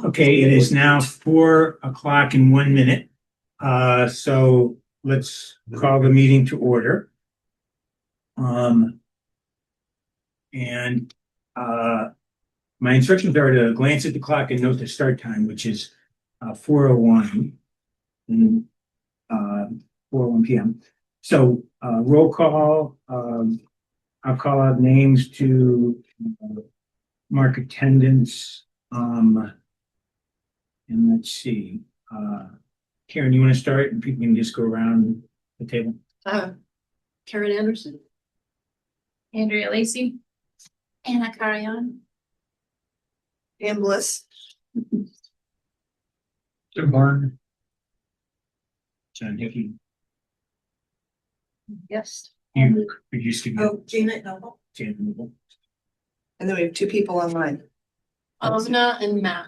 Okay, it is now 4 o'clock and 1 minute. So let's call the meeting to order. And my instructions are to glance at the clock and note the start time, which is 4:01 and 4:01 p.m. So roll call. I'll call out names to mark attendance. And let's see. Karen, you want to start, and people can just go around the table. Karen Anderson, Andrea Lacey, Anna Carion, Pam Bliss, Jim Barn, John Hickey. yes, You used to be Janet Noble, Janet Noble. and then we have two people online. Alvina and Matt.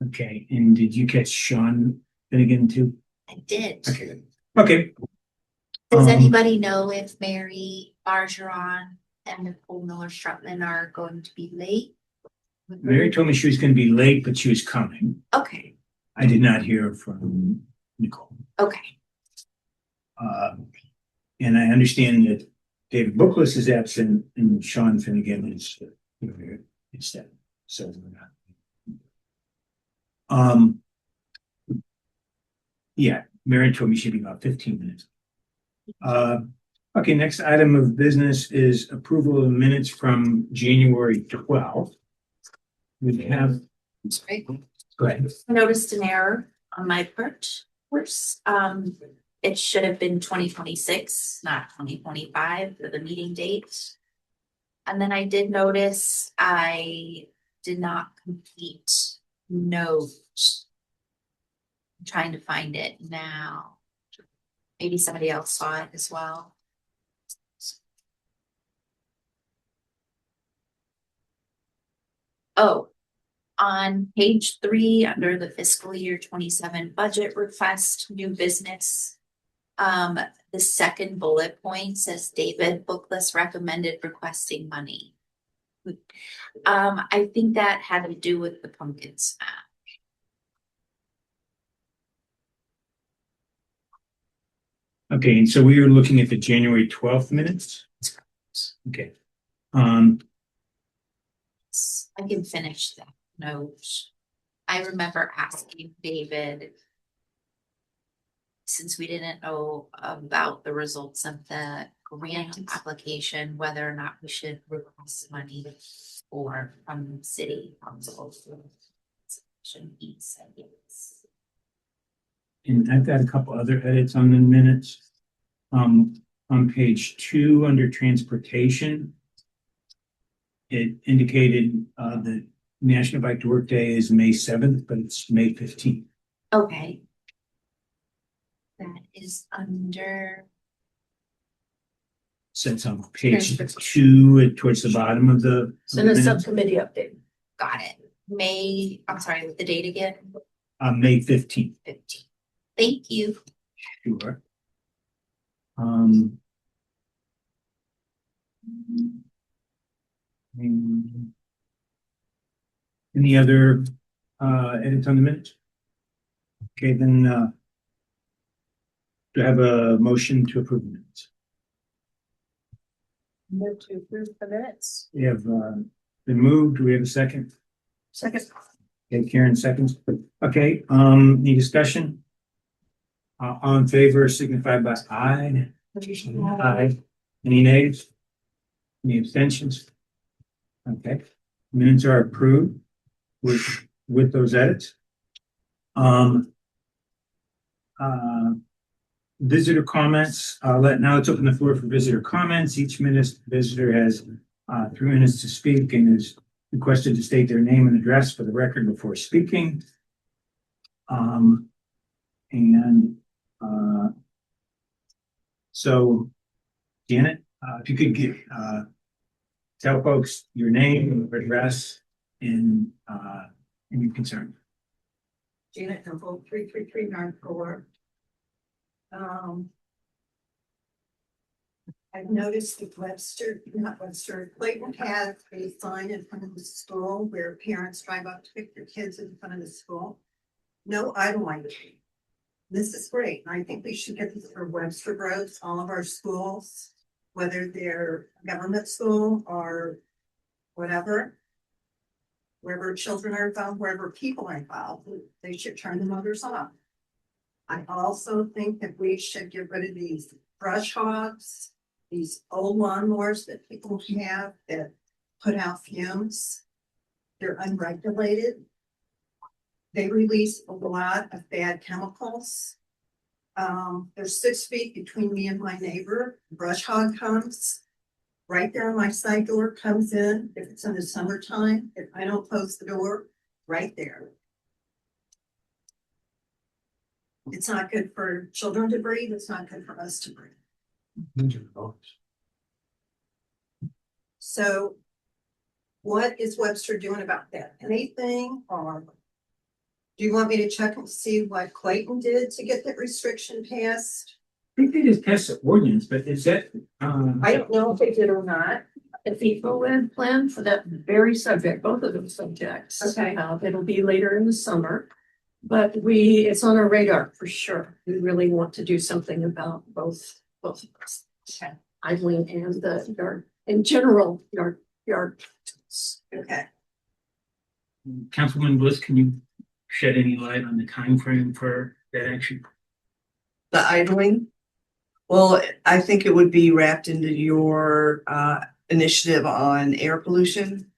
Okay, and did you catch Sean Finnegan too? I did. Okay, good. Okay. Does anybody know if Mary Bargeron and Nicole Miller-Strutman are going to be late? Mary told me she was going to be late, but she was coming. Okay, I did not hear from Nicole. okay. And I understand that David Bookless is absent and Sean Finnegan is instead. So yeah, Mary told me she'd be about 15 minutes. Okay, next item of business is approval of minutes from January 12th. We have, That's right. go ahead. I noticed an error on my part. First, it should have been 2026, not 2025 for the meeting date. And then I did notice I did not complete notes. I'm trying to find it now. Maybe somebody else saw it as well. Oh, on page 3, under the fiscal year 27 budget request, new business. The second bullet point says David Bookless recommended requesting money. I think that had to do with the pumpkin smash. Okay, and so we were looking at the January 12th minutes. Okay. I can finish that note. I remember asking David, since we didn't know about the results of the grant application, whether or not we should request money from city council. He said yes. And I've got a couple other edits on the minutes. On page 2 under transportation, it indicated the National Bike to Work Day is May 7th, but it's May 15th. Okay. That is under. So it's on page 2 towards the bottom of the. and a subcommittee update. Got it. I'm sorry, with the date again? May 15th. 15th. Thank you. Sure. Any other edits on the minutes? Okay, then do I have a motion to approve the minutes? Move to approve the minutes. We have been moved. Do we have a second? Second. Okay, Karen seconds. Okay, any discussion? All in favor signify by aye. Aye. Any nays? Any abstentions? Okay, minutes are approved with those edits. Visitor comments. Now let's open the floor for visitor comments. Each visitor has 3 minutes to speak and is requested to state their name and address for the record before speaking. So Janet, if you could tell folks your name, your address, and your concern. Janet Noble, 333 North Gore. I've noticed that Clayton has a sign in front of the school where parents drive up to pick their kids in front of the school. No idling. This is great. I think we should get this for Webster Groves, all of our schools, whether they're government school or whatever. Wherever children are involved, wherever people are involved, they should turn the motors off. I also think that we should get rid of these brush hogs, these old lawnmowers that people have that put out fumes. They're unregulated. They release a lot of bad chemicals. There's 6 feet between me and my neighbor. Brush hog comes right there on my side door, comes in. If it's in the summertime, if I don't close the door, right there. It's not good for children to breathe. It's not good for us to breathe. So what is Webster doing about that? Anything, or do you want me to check and see what Clayton did to get that restriction passed? I think they just passed the ordinance, but is that, I don't know if they did or not. The FIFO ed plan for that very subject, both of those subjects. Okay. It'll be later in the summer. But it's on our radar for sure. We really want to do something about both of us. Okay. Idling and the yard, in general, yard. Okay. Councilman Bliss, can you shed any light on the time frame for that action? The idling? Well, I think it would be wrapped into your initiative on air pollution.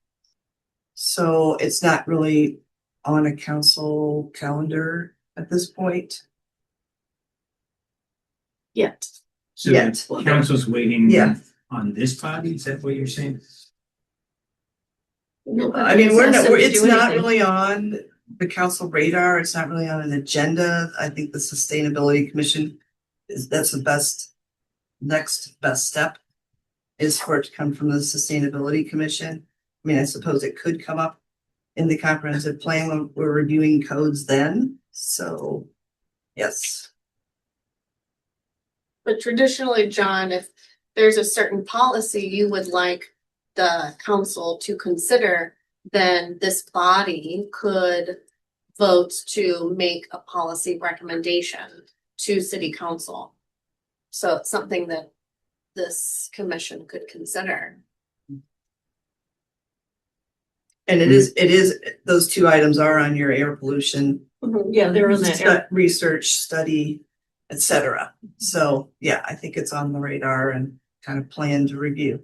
So it's not really on a council calendar at this point Yet. So yet. the council's waiting Yeah. on this body, is that what you're saying? I mean, it's not really on the council radar. It's not really on an agenda. I think the Sustainability Commission that's the next best step is for it to come from the Sustainability Commission. I mean, I suppose it could come up in the comprehensive plan when we're reviewing codes then. So, yes. But traditionally, John, if there's a certain policy you would like the council to consider, then this body could vote to make a policy recommendation to city council. So it's something that this commission could consider. And it is, those 2 items are on your air pollution. Yeah, they're in that. Research, study, etc. So, yeah, I think it's on the radar and kind of plan to review.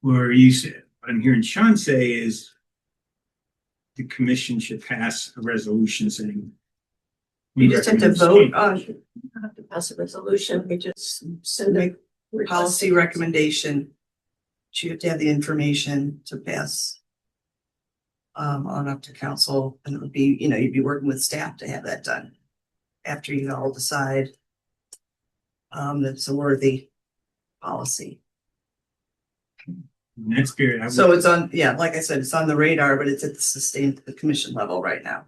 Or you said, what I'm hearing Sean say is the commission should pass a resolution saying. You just have to vote on Have to pass a resolution, we just send a policy recommendation. You have to have the information to pass on up to council, and it would be, you'd be working with staff to have that done after you all decide that it's a worthy policy. Next period. So it's on, like I said, it's on the radar, but it's at the commission level right now.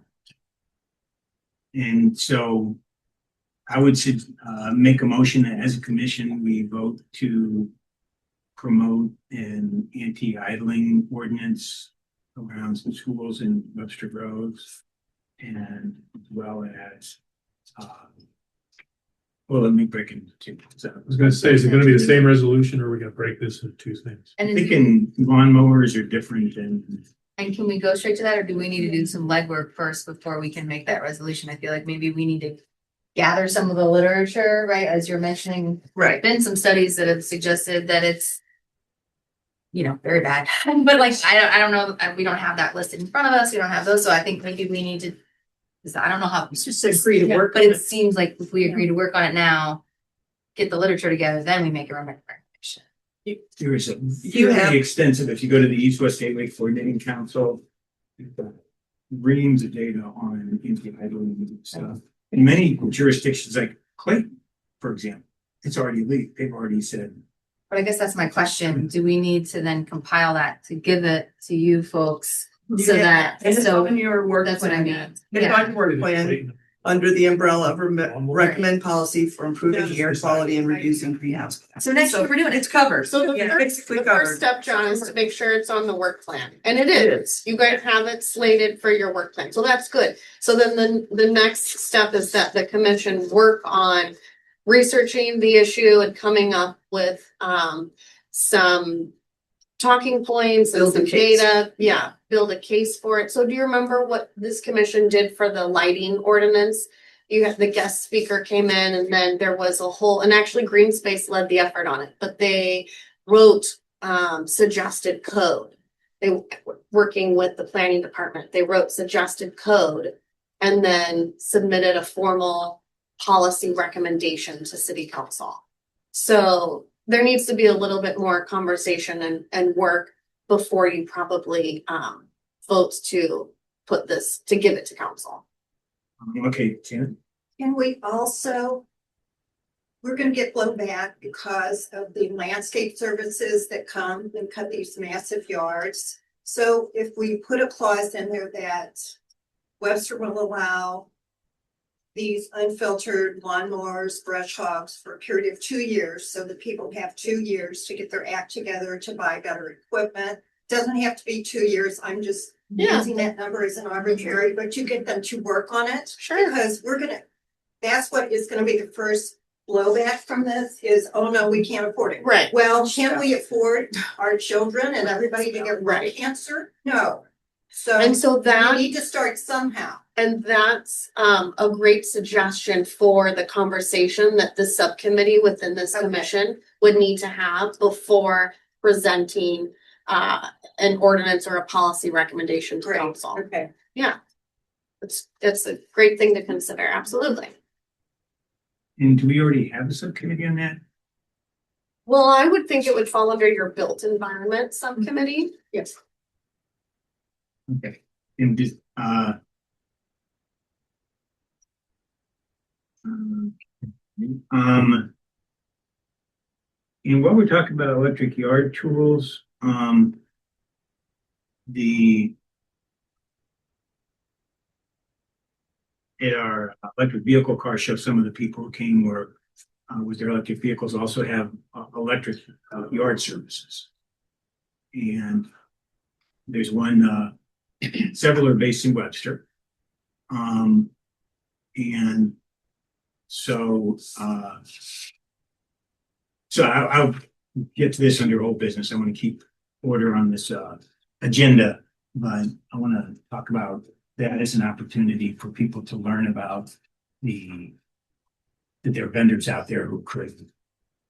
And so I would make a motion that as a commission, we vote to promote an anti-idling ordinance around some schools in Webster Groves, and as well as, well, let me break it into 2. So I was gonna say, is it gonna be the same resolution, or are we gonna break this into 2 things? I'm thinking lawnmowers are different than. And can we go straight to that, or do we need to do some legwork first before we can make that resolution? I feel like maybe we need to gather some of the literature, right? As you're mentioning, Right. been some studies that have suggested that it's, very bad. But like, I don't know, we don't have that listed in front of us. We don't have those. So I think maybe we need to, because I don't know how. It's just agree to work But on it it. seems like if we agree to work on it now, get the literature together, then we make a recommendation. There is a You have- very extensive, if you go to the East West Gateway Coordinating Council, you've got reams of data on anti-idling stuff. In many jurisdictions like Clayton, for example, it's already leaked. They've already said. But I guess that's my question. Do we need to then compile that to give it to you folks so that, It's so on your work that's what I plan. mean. It's Yeah. on your work plan. under the umbrella of recommend policy for improving air quality and reducing greenhouse gas. So next year we're doing it. It's covered. So the Yeah, first, basically the first covered. step, John, is to make sure it's on the work plan, and it It is. is. You guys have it slated for your work plan, so that's good. So then the next step is that the commission work on researching the issue and coming up with some talking points and Build a some case. data. Yeah, build a case for it. So do you remember what this commission did for the lighting ordinance? You had the guest speaker came in, and then there was a whole, and actually Green Space led the effort on it, but they wrote suggested code. They working with the planning department, they wrote suggested code and then submitted a formal policy recommendation to city council. So there needs to be a little bit more conversation and work before you probably vote to put this, to give it to council. Okay, Janet? Can we also, we're gonna get blowback because of the landscape services that come and cut these massive yards. So if we put a clause in there that Webster will allow these unfiltered lawnmowers, brush hogs for a period of 2 years, so that people have 2 years to get their act together to buy better equipment. Doesn't have to be 2 years, I'm just Yeah. using that number as an arbitrary, but you get them to work on it. Sure. Because that's what is gonna be the first blowback from this is, oh no, we can't afford it. Right. Well, can we afford our children and everybody to get Right. brain cancer? No. So And so we that, need to start somehow. and that's a great suggestion for the conversation that the subcommittee within this Okay. commission would need to have before presenting an ordinance or a policy recommendation to Great. council. Okay. It's a great thing to consider, absolutely. And do we already have a subcommittee on that? Well, I would think it would fall under your built environment subcommittee. Yes. Okay, and just, and while we're talking about electric yard tools, at our electric vehicle car show, some of the people who came were, with their electric vehicles also have electric yard services. And there's one, several are based in Webster. And so, I'll get to this under old business. I want to keep order on this agenda, but I want to talk about that as an opportunity for people to learn about that there are vendors out there who could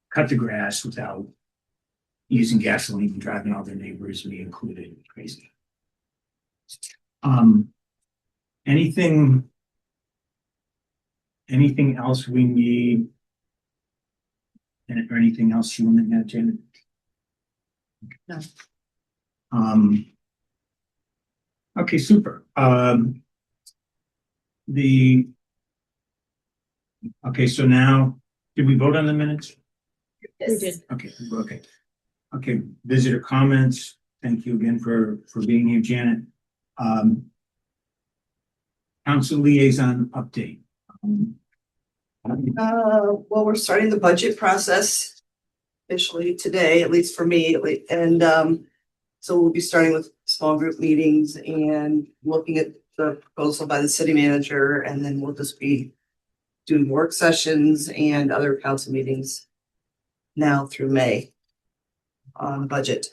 cut the grass without using gasoline and driving all their neighbors, me included, crazy. Anything else we need? Or anything else you want to add, Janet? No. Okay, super. Okay, so now, did we vote on the minutes? Yes. Okay, visitor comments. Thank you again for being here, Janet. Council liaison update. Well, we're starting the budget process officially today, at least for me, and so we'll be starting with small group meetings and looking at the proposal by the city manager, and then we'll just be doing work sessions and other council meetings now through May on the budget.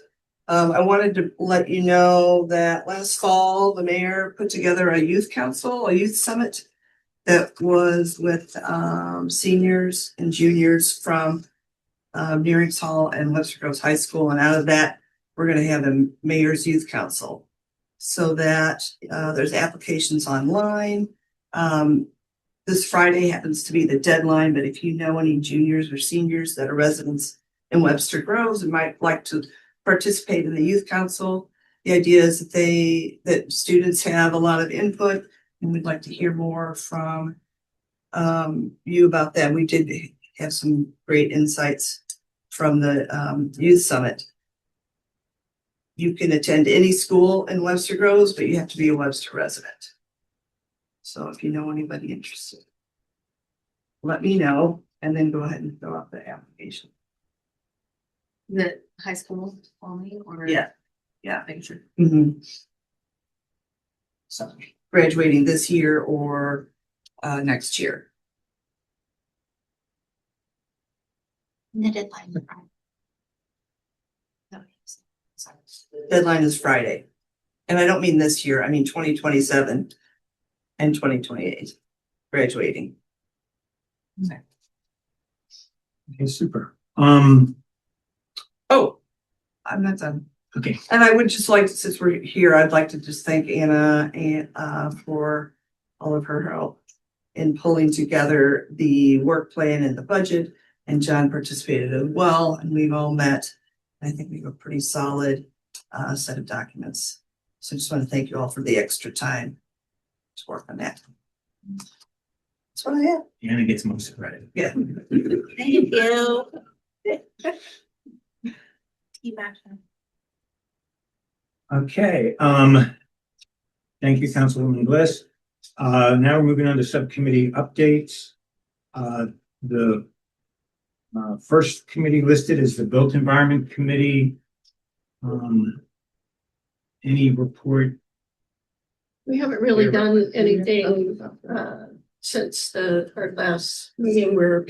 I wanted to let you know that last fall, the mayor put together a youth council, a youth summit that was with seniors and juniors from Nearings Hall and Webster Groves High School. And out of that, we're going to have a mayor's youth council so that there's applications online. This Friday happens to be the deadline, but if you know any juniors or seniors that are residents in Webster Groves and might like to participate in the youth council, the idea is that students have a lot of input, and we'd like to hear more from you about that. We did have some great insights from the youth summit. You can attend any school in Webster Groves, but you have to be a Webster resident. So if you know anybody interested, let me know and then go ahead and fill out the application. The high school only or? Yeah. Making sure. So graduating this year or next year. The deadline. is Friday. Sorry. Deadline is Friday. And I don't mean this year, I mean 2027 and 2028 graduating. Okay, super. Oh, I'm not done. Okay, And I would just like, since we're here, I'd like to just thank Anna and for all of her help in pulling together the work plan and the budget. And John participated as well, and we've all met. I think we have a pretty solid set of documents. So I just want to thank you all for the extra time to work on that. That's what I have. Anna gets most of the credit. Yeah. Thank you. Team action. Okay, thank you, Councilwoman Bliss. Now we're moving on to subcommittee updates. The first committee listed is the Built Environment Committee. Any report? We haven't really done anything since our last meeting. We're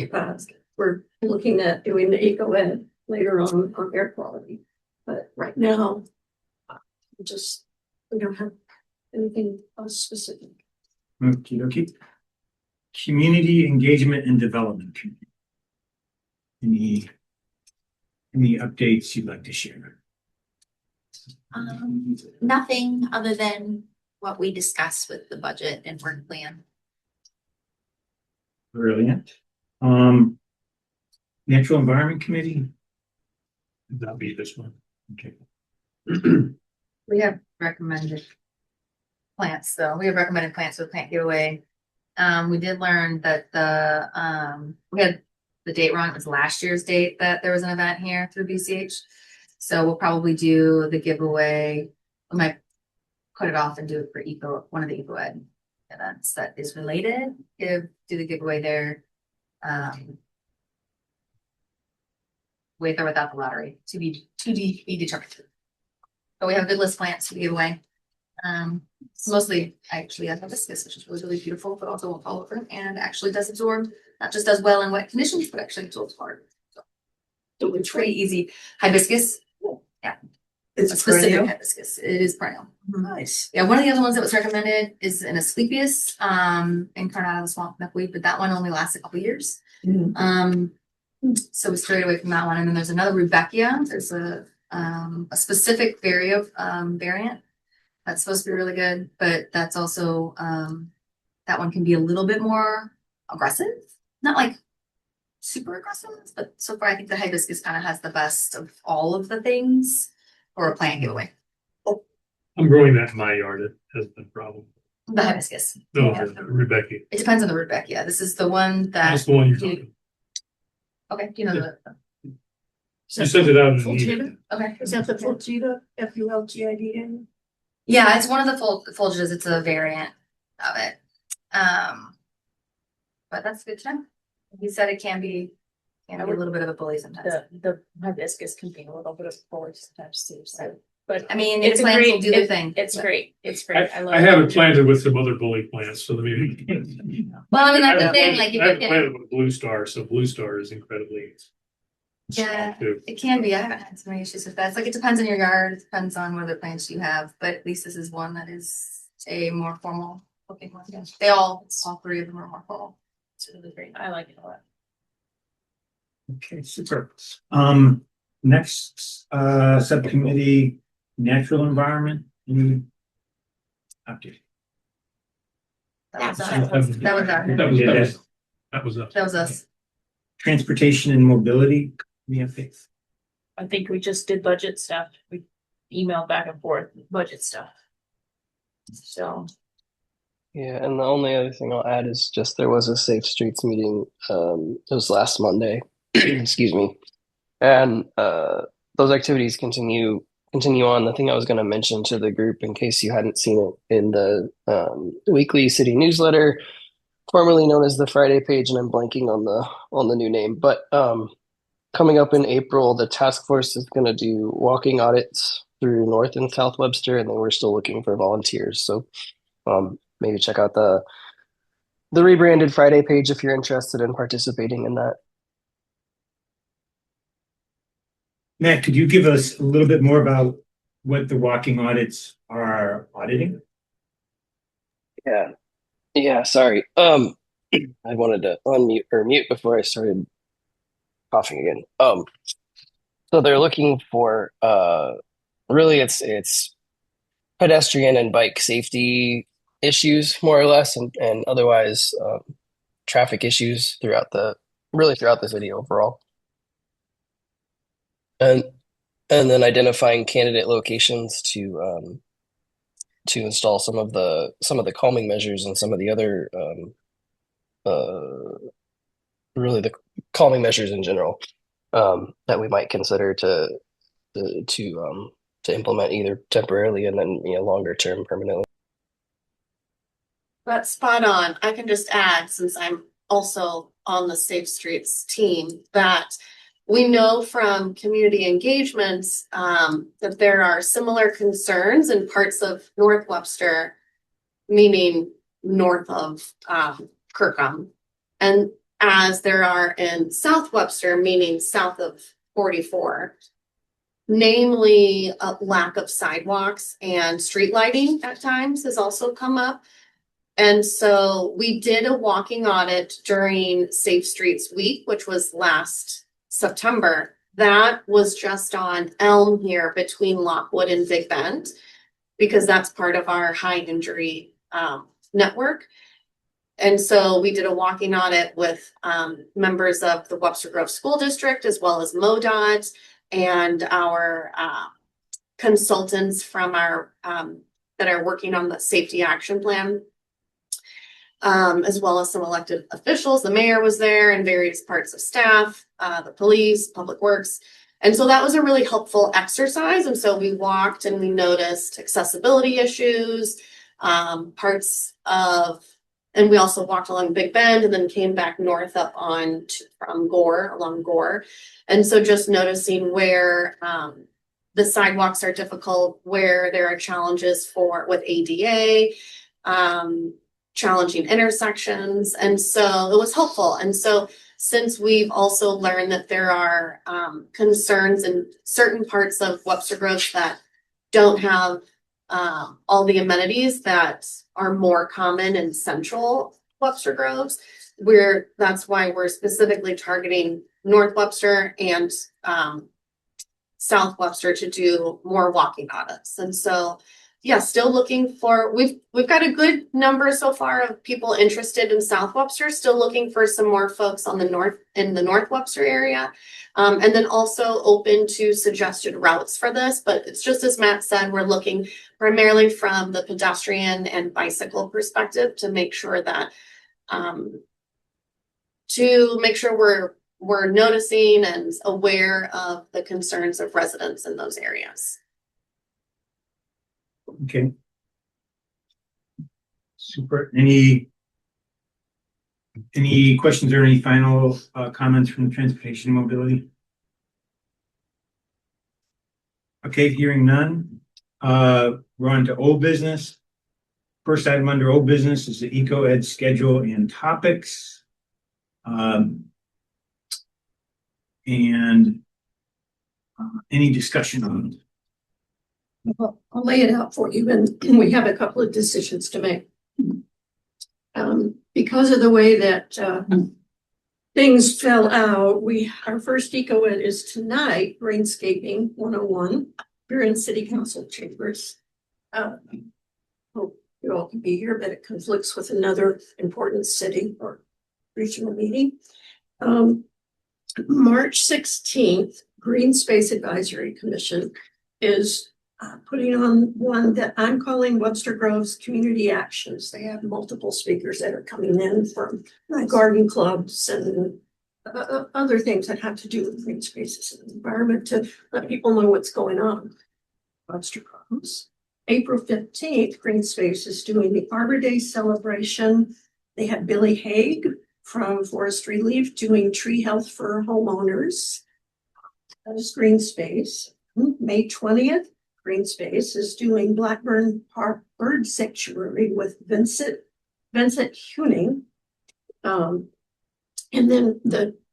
looking at doing the eco ed later on air quality. But right now, we don't have anything specific. Okey dokey. Community Engagement and Development Committee. Any updates you'd like to share? Nothing other than what we discussed with the budget and work plan. Brilliant. Natural Environment Committee. That'll be this one. Okay. We have recommended plants, though. We have recommended plants with plant giveaway. We did learn that we had the date wrong. It was last year's date that there was an event here through BCH. So we'll probably do the giveaway. We might put it off and do it for one of the eco ed events that is related. Do the giveaway there. With or without the lottery to be determined. But we have a good list of plants to give away. It's mostly actually hibiscus, which is really beautiful, but also won't fall over and actually does absorb, not just does well in wet conditions, but actually absorbs hard. So it's pretty easy. Hibiscus. Yeah. It's A specific perennial. hibiscus. It is perennial. Nice. Yeah, one of the other ones that was recommended is an Asclepias, in Coronado Swamp Milkweed, but that one only lasts a couple years. Mhm. So we strayed away from that one. And then there's another Rudbeckia. There's a specific variant that's supposed to be really good, but that's also that one can be a little bit more aggressive. Not like super aggressive, but so far I think the hibiscus kind of has the best of all of the things for a plant giveaway. I'm growing that in my yard. It has been a problem. The hibiscus. No, Yeah. Rebecca. It depends on the Rudbeckia. This is the one that. That's the one you're talking. Okay, do you know the? You sent it out in an Fulgida? email. Okay. Is that the Fulgida, Fulgida? Yeah, it's one of the Fulgidas. It's a variant of it. But that's good to know. He said it can be a little bit of a bully sometimes. The hibiscus can be a little bit of force sometimes too, so, but I mean, it's the a plants will great, do their thing. it's great, it's great. I love have it. it planted with some other bully plants, so maybe. Well, I mean, that's the thing, like, I if have you it can, planted with Blue Star, so Blue Star is incredibly. Yeah. strong, too. it can be. I haven't had so many issues with that. It's like, it depends on your yard, it depends on what other plants you have, but at least this is one that is a more formal looking one. They all three of them are more formal. It's really great. I like it a lot. Okay, super. Next, subcommittee, natural environment. Any update? That was That us. was- That was That our, was, Yeah. that was us. that was us. Transportation and mobility, any updates? I think we just did budget stuff. We emailed back and forth budget stuff. So, Yeah, and the only other thing I'll add is just there was a Safe Streets meeting. It was last Monday, excuse me, and those activities continue continue on, the thing I was going to mention to the group, in case you hadn't seen it in the weekly city newsletter, formerly known as the Friday page, and I'm blanking on the new name, but coming up in April, the task force is going to do walking audits through North and South Webster, and then we're still looking for volunteers. So maybe check out the rebranded Friday page if you're interested in participating in that. Matt, could you give us a little bit more about what the walking audits are auditing? Yeah, sorry. I wanted to unmute or mute before I started coughing again. So they're looking for really it's pedestrian and bike safety issues more or less, and otherwise traffic issues throughout the city overall. And then identifying candidate locations to install some of the calming measures and some of the other really the calming measures in general that we might consider to implement either temporarily and then longer term permanently. That's spot on. I can just add, since I'm also on the Safe Streets team, that we know from community engagements that there are similar concerns in parts of North Webster, meaning north of Kirkham, and as there are in South Webster, meaning south of 44, namely a lack of sidewalks and street lighting at times has also come up. And so we did a walking audit during Safe Streets Week, which was last September. That was just on Elm here between Lockwood and Big Bend, because that's part of our high injury network. And so we did a walking audit with members of the Webster Grove School District, as well as MoDOT and our consultants from our that are working on the safety action plan. As well as some elected officials. The mayor was there and various parts of staff, the police, public works. And so that was a really helpful exercise. And so we walked and we noticed accessibility issues, and we also walked along Big Bend and then came back north up from Gore, along Gore. And so just noticing where the sidewalks are difficult, where there are challenges with ADA, challenging intersections. And so it was helpful. And so since we've also learned that there are concerns in certain parts of Webster Grove that don't have all the amenities that are more common in central Webster Groves, that's why we're specifically targeting North Webster and South Webster to do more walking audits. And so yeah, still looking for, we've got a good number so far of people interested in South Webster, still looking for some more folks in the North Webster area. And then also open to suggested routes for this, but it's just as Matt said, we're looking primarily from the pedestrian and bicycle perspective to make sure that, we're noticing and aware of the concerns of residents in those areas. Okay. Super. Any questions or any final comments from transportation and mobility? Okay, hearing none. We're on to old business. First item under old business is the Eco Ed schedule and topics. Any discussion on it? Well, I'll lay it out for you, and we have a couple of decisions to make. Because of the way that things fell out, our first Eco Ed is tonight, Greenscaping 101. We're in City Council chambers. Hope you all can be here, but it conflicts with another important city or regional meeting. March 16th, Green Space Advisory Commission is putting on one that I'm calling Webster Grove's Community Actions. They have multiple speakers that are coming in from garden clubs and other things that have to do with green spaces and the environment to let people know what's going on. Webster Groves. April 15th, Green Space is doing the Arbor Day celebration. They have Billy Haig from Forest Relief doing tree health for homeowners. That is Green Space. May 20th, Green Space is doing Blackburn Park Bird Sanctuary with Vincent Huning. And then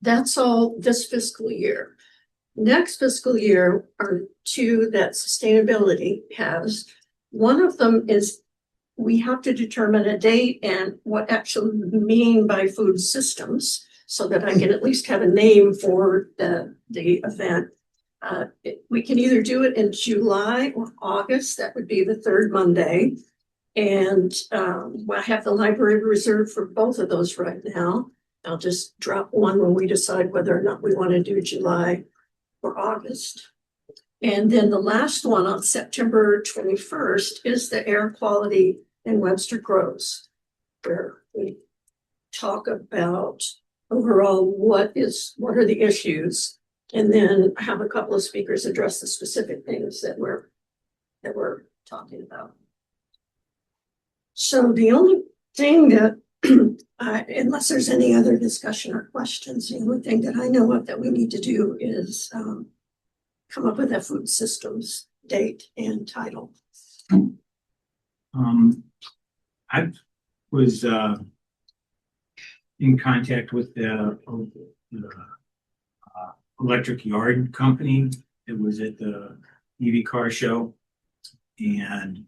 that's all this fiscal year. Next fiscal year are two that sustainability has. One of them is we have to determine a date and what actually we mean by food systems so that I can at least have a name for the event. We can either do it in July or August. That would be the third Monday. And I have the library reserved for both of those right now. I'll just drop one when we decide whether or not we want to do July or August. And then the last one on September 21st is the air quality in Webster Groves, where we talk about overall what are the issues, and then have a couple of speakers address the specific things that we're talking about. So the only thing that, unless there's any other discussion or questions, the only thing that I know of that we need to do is come up with a food systems date and title. I was in contact with the electric yard company. It was at the EV car show, and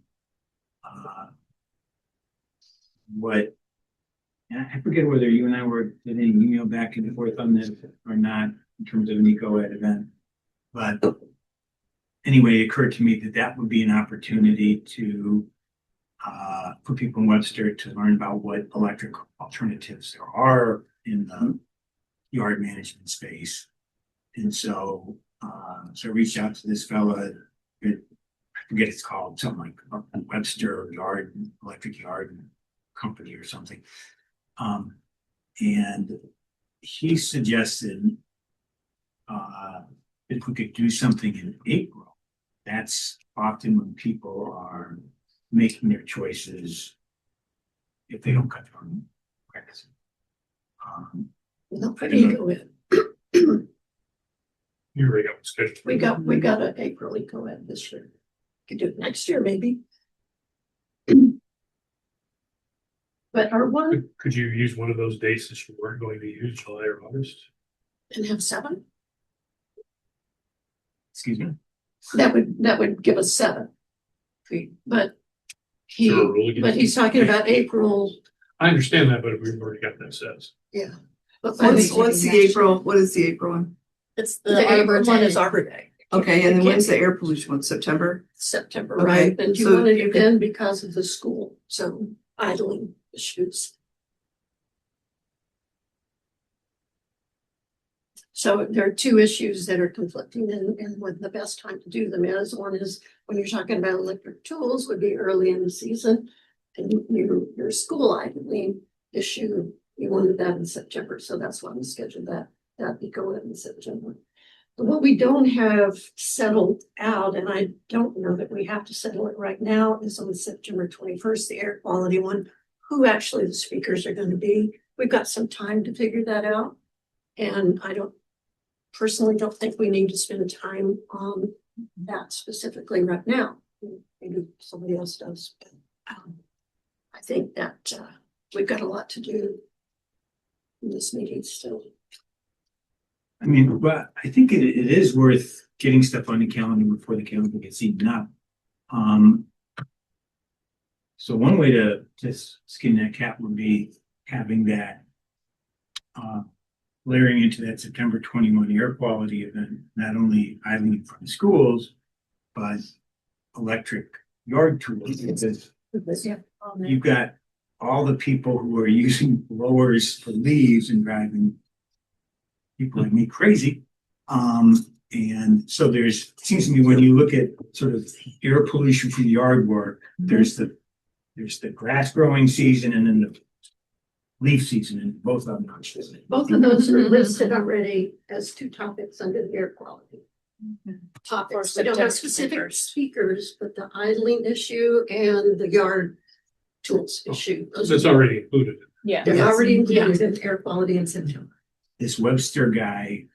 I forget whether you and I did any email back and forth on this or not in terms of an eco-ed event. But anyway, it occurred to me that would be an opportunity to for people in Webster to learn about what electric alternatives there are in the yard management space. And so I reached out to this fella, I forget it's called, something like Webster Electric Yard Company or something. And he suggested if we could do something in April. That's often when people are making their choices if they don't cut their own grass. Not put ego in. You already got scheduled. We got an April eco-ed this year. Could do it next year, maybe. But our one Could you use one of those dates that you weren't going to use, July or August? and have 7, Excuse me. that would give us 7. But Is there a rule against he's talking about April. I understand that, but we've already got that set. Yeah. But What's the April, what is the April one? It's the the Arbor April one Day. is Arbor Day. Okay, and then It when's can't the air pollution one, September? September, Okay, right? And you so wanted you it could- then because of the school, so idling issues. So there are two issues that are conflicting and what the best time to do them is. One is when you're talking about electric tools would be early in the season. And your school idling issue, you wanted that in September. So that's why we scheduled that eco in September. But what we don't have settled out, and I don't know that we have to settle it right now, is on September 21st, the air quality one, who actually the speakers are going to be. We've got some time to figure that out. And I personally don't think we need to spend time on that specifically right now. Maybe somebody else does. But, I think that we've got a lot to do in this meeting still. I mean, but I think it is worth getting stuff on the calendar before the calendar gets eaten up. So one way to skin that cat would be having that layering into that September 21 air quality event, not only idling from schools, but electric yard tools. Because you've got all the people who are using blowers for leaves and driving people like me crazy. And so it seems to me when you look at sort of air pollution from yard work, there's the grass growing season and then the leaf season, and both of them. Both of those are listed already as 2 topics under the air quality. topics. For We don't have September specific 21st. speakers, but the idling issue and the yard tools issue. Those That's are- already included. Yeah. They're Yes. already included in air quality in September. This Webster guy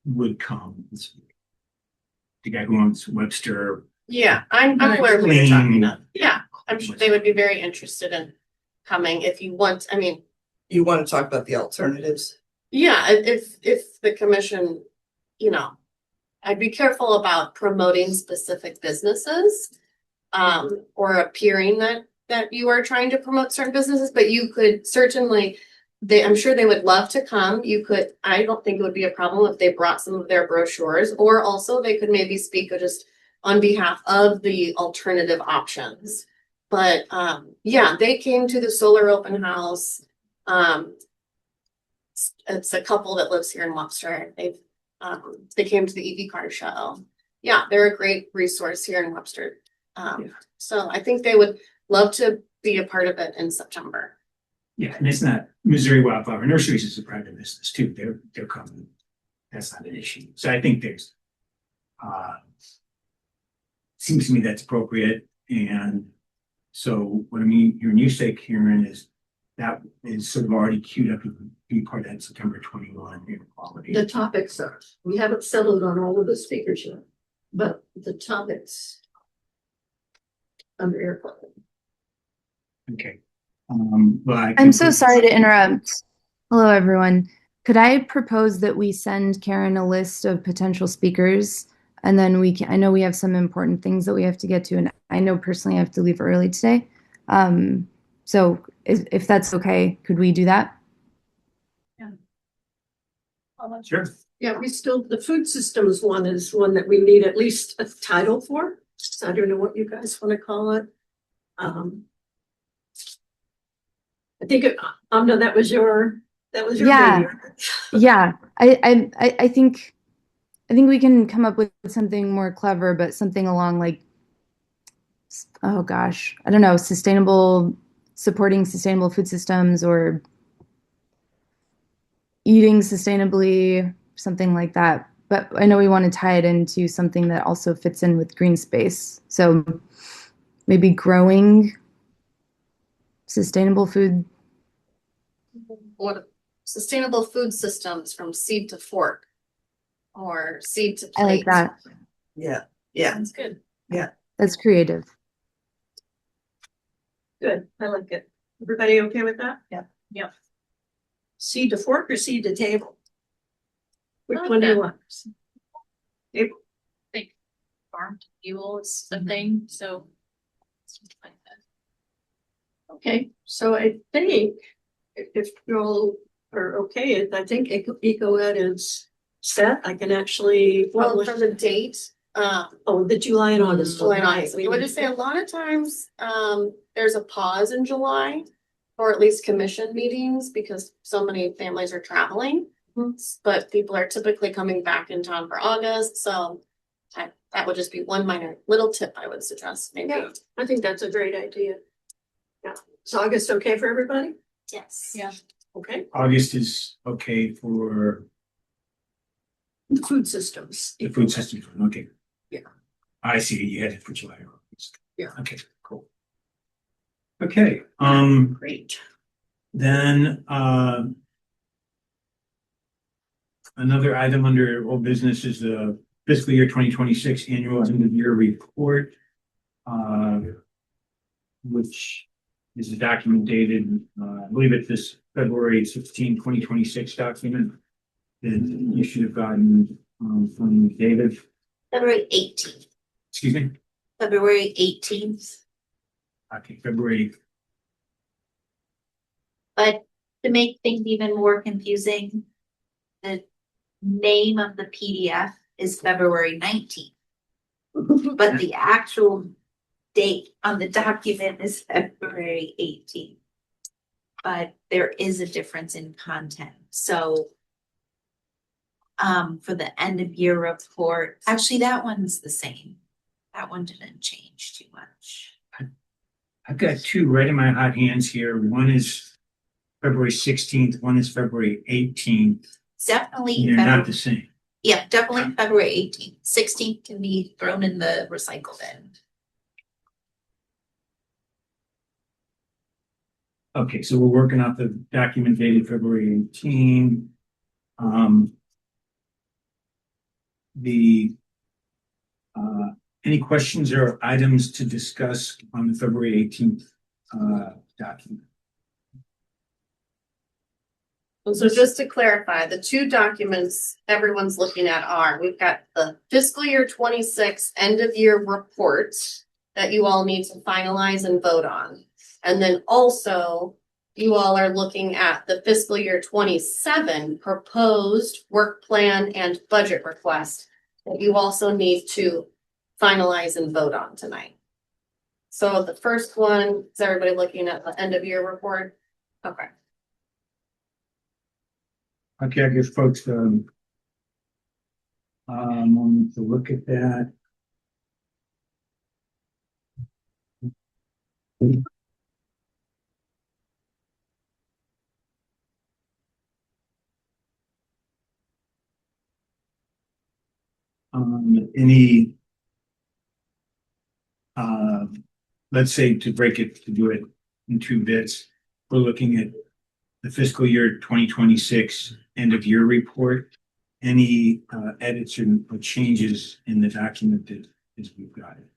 would come. The guy who owns Webster. Yeah, I'm aware of what you're talking about. Yeah, I'm sure they would be very interested in coming if you want, I mean, You want to talk about the alternatives? yeah, if the commission, you know, I'd be careful about promoting specific businesses. Or appearing that you are trying to promote certain businesses, but you could certainly, I'm sure they would love to come. You could, I don't think it would be a problem if they brought some of their brochures, or also they could maybe speak just on behalf of the alternative options. But yeah, they came to the solar open house. It's a couple that lives here in Webster. They came to the EV car show. Yeah, they're a great resource here in Webster. So I think they would love to be a part of it in September. Yeah, and it's not, Missouri Wildflower Nurseries is a private business too. They're coming. That's not an issue. So I think there's, seems to me that's appropriate. And so what I mean, hearing you say, Karen, is that is sort of already queued up to be part of that September 21 air quality. The topics are, we haven't settled on all of the speakers yet, but the topics under air quality. Okay. Well, I'm so sorry to interrupt. Hello, everyone. Could I propose that we send Karen a list of potential speakers, and then we can, I know we have some important things that we have to get to, and I know personally I have to leave early today. So if that's okay, could we do that? Sure. Yeah, we still, the food systems one is one that we need at least a title for. So I don't know what you guys want to call it. I think, no, that was your Yeah. baby. Yeah, I think we can come up with something more clever, but something along like, oh gosh, I don't know, supporting sustainable food systems or eating sustainably, something like that. But I know we want to tie it into something that also fits in with green space. So maybe growing sustainable food. What sustainable food systems from seed to fork or seed to I like plate. that. Yeah, yeah. That's good. That's creative. Good, I like it. Everybody okay with that? Yeah. Yeah. Seed to fork or seed to table? Which like one do you that. want? Farm to fuel is the thing, so. Like that. Okay, so I think if you all are okay, I think EcoEd is set. I can actually. Well, for the date, Oh, the July and August. July and right. August. I would just say a lot of times, there's a pause in July. Or at least commission meetings because so many families are traveling. But people are typically coming back in town for August, so that would just be one minor little tip I would suggest maybe. Yeah. I think that's a great idea. Yeah, is August okay for everybody? Yes. Yeah. Okay, August is okay for the food systems. the food system. Okay. Yeah. I see. You had it for July or August. Yeah. Okay, cool. Okay, Great. then, another item under old business is the fiscal year 2026 annual end of year report. Which is a document dated, I believe it's this February 16, 2026 document. That you should have gotten, from David, February 18th. excuse me, February 18th. okay, February, But to make things even more confusing, the name of the PDF is February 19th. But the actual date on the document is February 18th. But there is a difference in content. So for the end of year report, actually that one's the same. That one didn't change too much. I've got two right in my hot hands here. One is February 16th, one is February 18th. It's definitely They're not February the same. Yeah, definitely February 18th. 16th can be thrown in the recycle bin. Okay, so we're working off the document dated February 18. The any questions or items to discuss on the February 18th document? So just to clarify, the two documents everyone's looking at are, we've got the fiscal year 26 end of year report that you all need to finalize and vote on. And then also you all are looking at the fiscal year 27 proposed work plan and budget request that you also need to finalize and vote on tonight. So the first one, is everybody looking at the end of year report? Okay. Okay, I give folks a moment to look at that. Any let's say to break it, to do it in two bits, we're looking at the fiscal year 2026 end of year report. Any edits or changes in the document that is we've got it.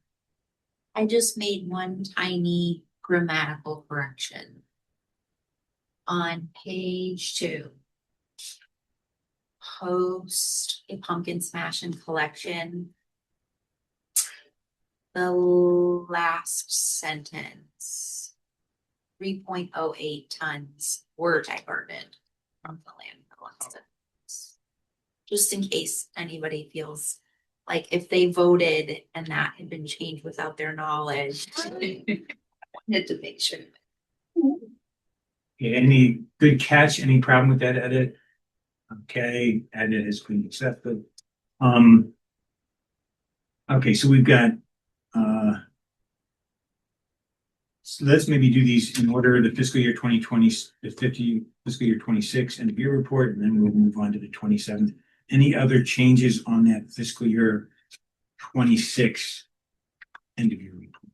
I just made one tiny grammatical correction. On page 2. Host a pumpkin smash and collection. The last sentence. 3.08 tons were diverted from the landfill. Just in case anybody feels like if they voted and that had been changed without their knowledge. I wanted to make sure. Okay, any good catch? Any problem with that edit? Okay, edit has been accepted. Okay, so we've got so let's maybe do these in order: the fiscal year 2020, the fiscal year 26 end of year report, and then we'll move on to the 27th. Any other changes on that fiscal year 26 end of year report?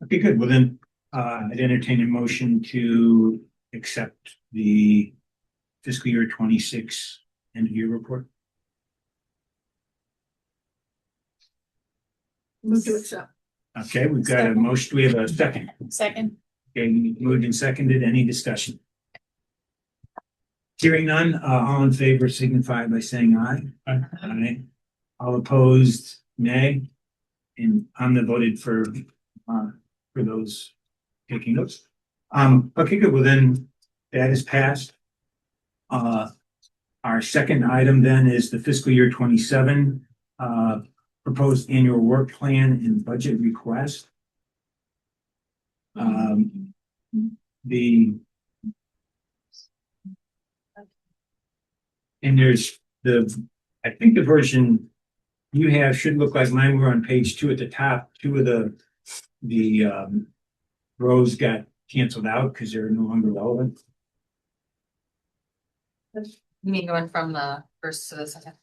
Okay, good. Well then, I'd entertain a motion to accept the fiscal year 26 end of year report. Move to accept. Okay, we've got a motion. We have a second. Second. Okay, moved and seconded. Any discussion? Hearing none, all in favor signify by saying aye. Aye. All opposed, nay. And I'm the voted for those taking notes. Okay, good. Well, then that is passed. Our second item then is the fiscal year 27 proposed annual work plan and budget request. And there's I think the version you have should look like mine. We're on page 2 at the top. 2 of the rows got canceled out because they're no longer relevant. You mean going from the first to the second?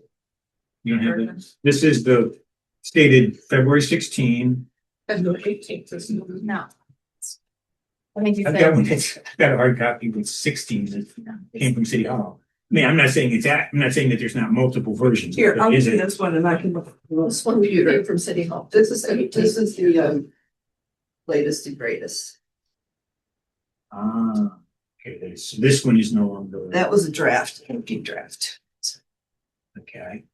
You don't have that. This is the stated February 16. February 18th. No. I think you I've got one that's got a hard copy with 16 that came from City Hall. I mean, I'm not saying I'm not saying that there's not multiple versions. Here, but I'll is do it? this one and I can look. This one came from City Hall. This is the latest and greatest. Okay. This one is no longer. That was a draft, empty draft. Okay.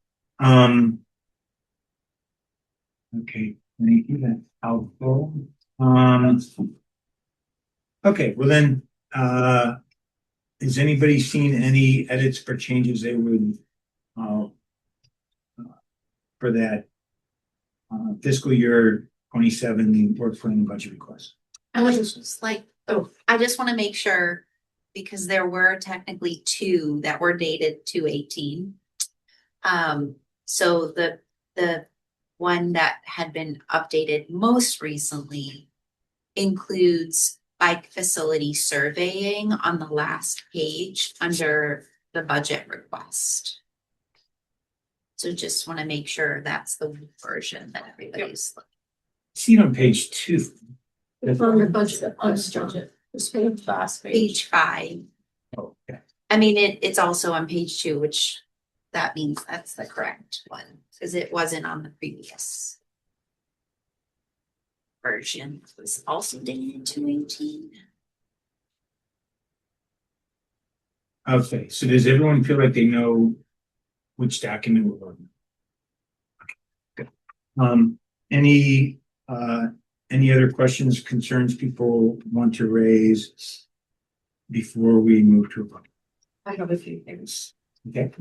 Okay. Thank you. That's helpful. Okay. Well then, has anybody seen any edits or changes they would for that fiscal year 27 work plan and budget request? I was just like, I just want to make sure because there were technically 2 that were dated 2/18. So the one that had been updated most recently includes bike facility surveying on the last page under the budget request. So just want to make sure that's the version that everybody's looking. See it on page 2. It's on the budget, this page. Last Page 5. Oh, okay. I mean, it's also on page 2, which that means that's the correct one, because it wasn't on the previous version. It was also dated in 2/18. Okay, so does everyone feel like they know which document we're on? Okay, good. Any other questions, concerns people want to raise before we move to a vote? I have a few things. Okay.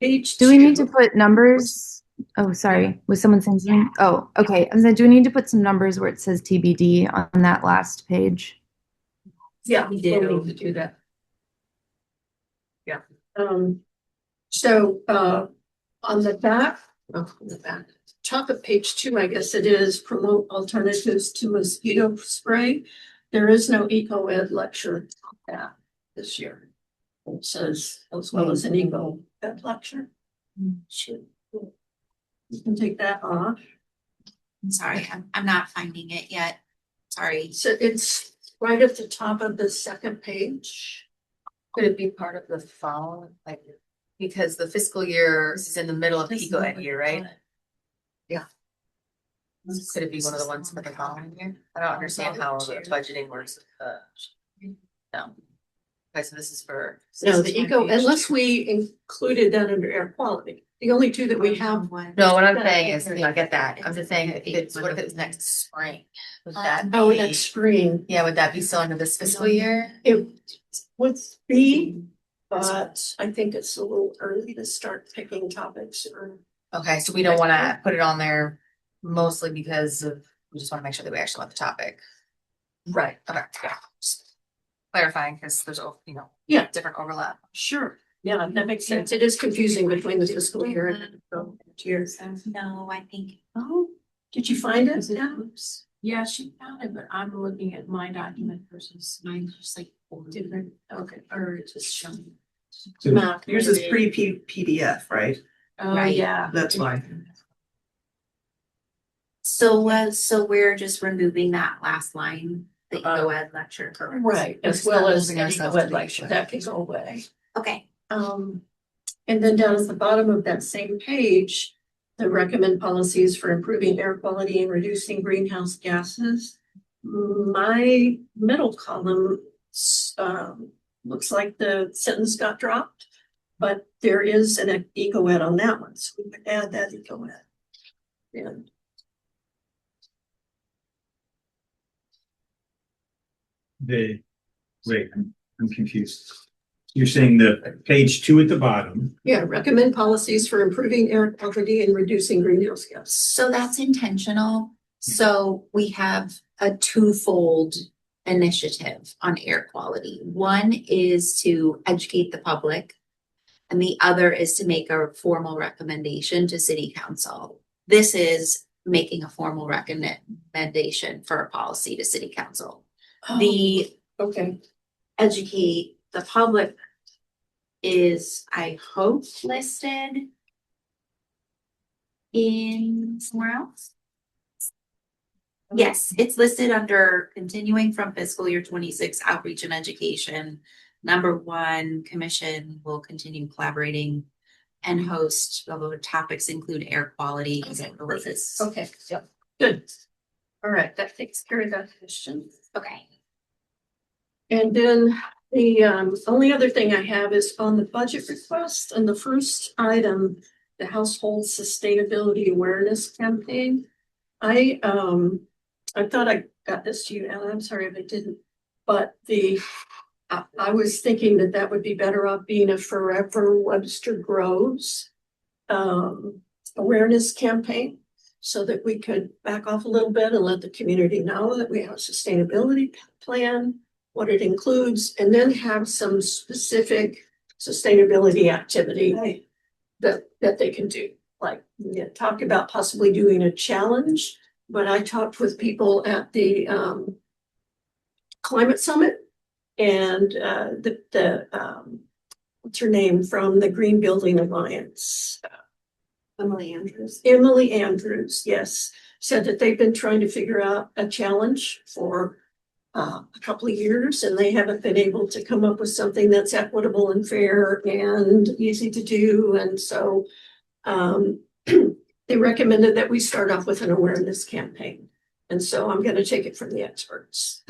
Page Do we need to 2. put numbers? Oh, sorry. Was someone saying something? Oh, okay. I was like, do we need to put some numbers where it says TBD on that last page? Yeah, We we'll do. need to do that. Yeah, so, on the back, on the back, top of page 2, I guess it is, promote alternatives to mosquito spray. There is no eco-ed lecture on that this year. It says, as well as an eco-ed lecture. Shoot. You can take that off. I'm sorry, I'm not finding it yet. Sorry. So it's right at the top of the second page. Could it be part of the fall, like, because the fiscal year is in the middle of the eco ed year, right? Yeah. Could it be one of the ones for the following year? I don't understand how the budgeting works. No. Okay, so this is for. No, the eco, unless we included that under air quality. The only two that we have. No, what I'm saying is, I get that. I'm just saying, if it's, what if it's next spring? Would that Oh, be- that screen. Yeah, would that be still under this fiscal year? It would be, but I think it's a little early to start picking topics or. Okay, so we don't wanna put it on there mostly because of, we just wanna make sure that we actually want the topic. Right. Okay, yeah. Just clarifying, because there's, Yeah. different overlap. Sure, yeah, that makes sense. It is confusing between the fiscal year and the years. No, I think. Oh, did you find it? Yeah. Yeah, she found it, but I'm looking at my document versus mine, just like Different, okay, or it's just showing. So- Math. Yours is pretty PDF, right? Oh, Right. yeah. That's why. So we're just removing that last line, the eco-ed lecture. Right, as well as any web lecture, that can go away. Okay. And then down at the bottom of that same page, the recommend policies for improving air quality and reducing greenhouse gases. My middle column, looks like the sentence got dropped, but there is an eco-ed on that one, so we would add that eco-ed. And Wait, I'm confused. You're saying the page 2 at the bottom. yeah, recommend policies for improving air quality and reducing greenhouse gases. So that's intentional. So we have a twofold initiative on air quality. One is to educate the public, and the other is to make a formal recommendation to city council. This is making a formal recommendation for a policy to city council. The Okay, educate the public is, I hope, listed in somewhere else. Yes, it's listed under continuing from fiscal year 26 outreach and education. Number 1, commission will continue collaborating and host, although topics include air quality. okay, yep, good. All right, that takes care of that question. Okay. And then the only other thing I have is on the budget request and the first item, the household sustainability awareness campaign. I thought I got this to you, Ellen. I'm sorry if I didn't, but I was thinking that would be better off being a Forever Webster Groves awareness campaign, so that we could back off a little bit and let the community know that we have a sustainability plan, what it includes, and then have some specific sustainability activity that they can do. Like, talk about possibly doing a challenge, but I talked with people at the climate summit. And what's her name from the Green Building Alliance? Emily Andrews. Emily Andrews, yes, said that they've been trying to figure out a challenge for a couple of years, and they haven't been able to come up with something that's equitable and fair and easy to do. And so they recommended that we start off with an awareness campaign. And so I'm going to take it from the experts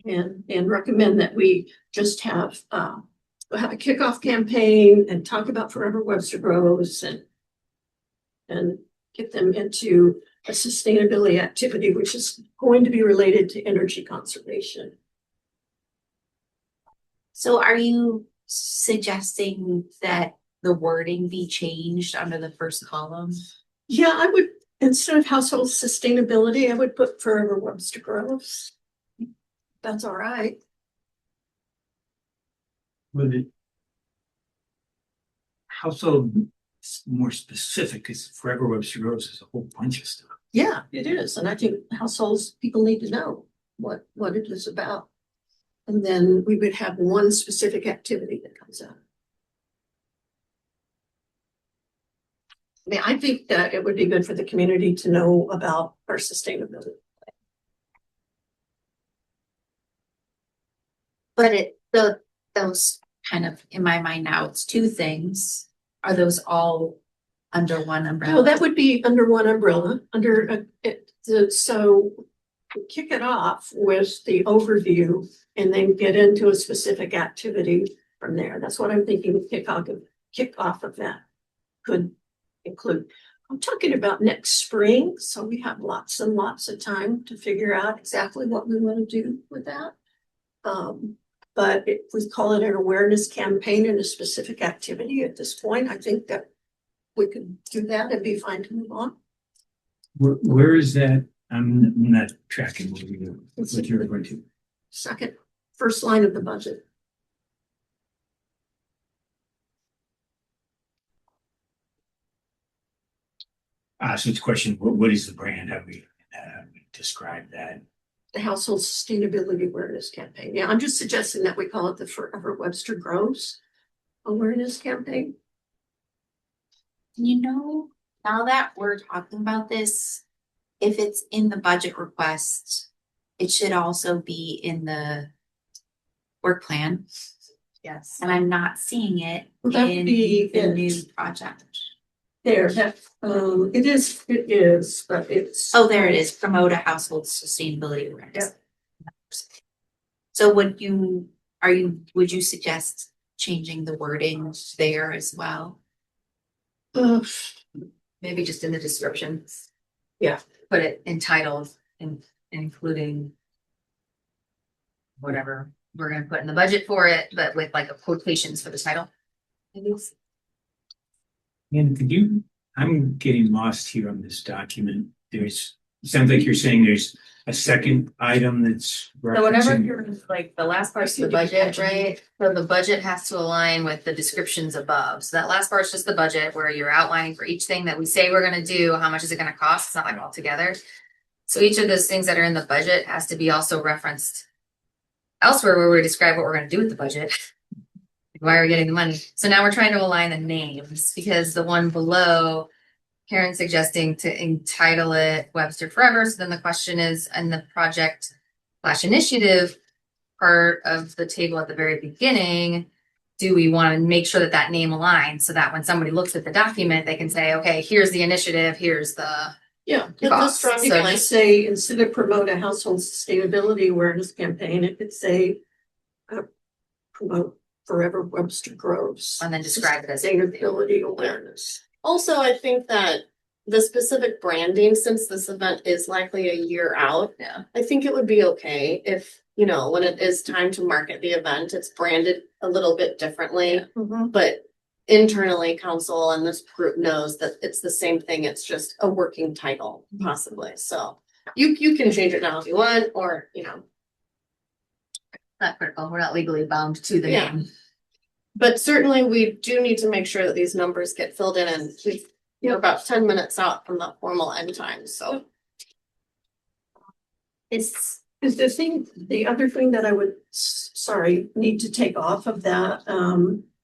and recommend that we just have a kickoff campaign and talk about Forever Webster Grows and get them into a sustainability activity, which is going to be related to energy conservation. So are you suggesting that the wording be changed under the first column? Yeah, I would, instead of household sustainability, I would put Forever Webster Grows. That's all right. With it. Household more specific, because Forever Webster Grows is a whole bunch of stuff. Yeah, it is. And I think households, people need to know what it is about. And then we would have one specific activity that comes out. I mean, I think that it would be good for the community to know about our sustainability. But those kind of, in my mind now, it's two things. Are those all under one umbrella? No, that would be under one umbrella, so kick it off with the overview and then get into a specific activity from there. That's what I'm thinking kick off of that could include. I'm talking about next spring, so we have lots and lots of time to figure out exactly what we want to do with that. But if we call it an awareness campaign and a specific activity at this point, I think that we could do that and be fine to move on. Where is that? I'm not tracking what you're referring to. First line of the budget. So it's a question, what is the brand? How we describe that? The Household Sustainability Awareness Campaign. Yeah, I'm just suggesting that we call it the Forever Webster Grows Awareness Campaign. You know, now that we're talking about this, if it's in the budget request, it should also be in the work plan. Yes. And I'm not seeing it Well, that would in be the it. new project. There, it is, but it's. Oh, there it is. Promote a household sustainability awareness. So would you suggest changing the wording there as well? Maybe just in the description. Yeah. Put it entitled and including whatever we're gonna put in the budget for it, but with like a quotations for the title. And I'm getting lost here on this document. It sounds like you're saying there's a second item that's So whenever referencing. you're like the last part's the budget, right? So the budget has to align with the descriptions above. So that last part's just the budget where you're outlining for each thing that we say we're gonna do, how much is it gonna cost? It's not like all together. So each of those things that are in the budget has to be also referenced elsewhere where we describe what we're gonna do with the budget. Why are we getting the money? So now we're trying to align the names because the one below, Karen's suggesting to entitle it Webster Forever. So then the question is, in the project/initiative part of the table at the very beginning, do we want to make sure that that name aligns so that when somebody looks at the document, they can say, okay, here's the initiative, here's the. Yeah, Costs. this So might just- say, instead of promote a household sustainability awareness campaign, it could say promote Forever Webster Grows. And then describe it as. Sustainability awareness. Also, I think that the specific branding, since this event is likely a year out, Yeah. I think it would be okay if, when it is time to market the event, it's branded a little bit differently. But internally, council and this group knows that it's the same thing. It's just a working title, possibly. So you can change it now if you want, or, Not critical. We're not legally bound to the Yeah. name. But certainly we do need to make sure that these numbers get filled in, and we're about 10 minutes out from the formal end time, so. Is Is the other thing that I would, need to take off of that,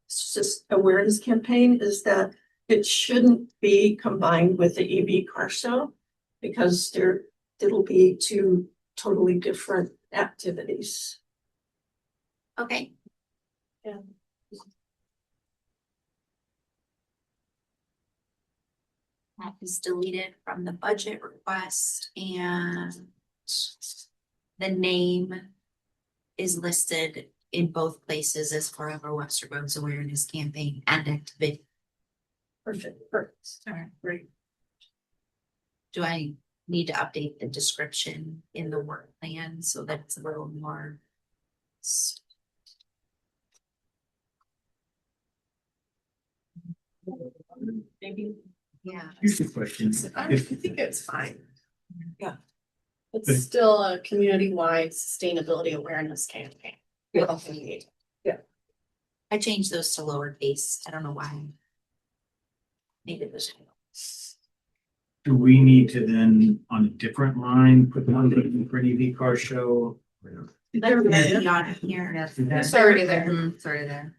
it's just awareness campaign is that it shouldn't be combined with the EV car show because it'll be two totally different activities. Okay. Yeah. That is deleted from the budget request and the name is listed in both places as Forever Webster Roads Awareness Campaign and activity. Perfect. All right, great. Do I need to update the description in the work plan so that it's a little more? Maybe. Yeah. Here's the question. I think it's fine. It's still a community-wide sustainability awareness campaign. I changed those to lowercase. I don't know why. I needed this. Do we need to then, on a different line, put one for an EV car show? They're already on here. Yes, It's already there. It's already there.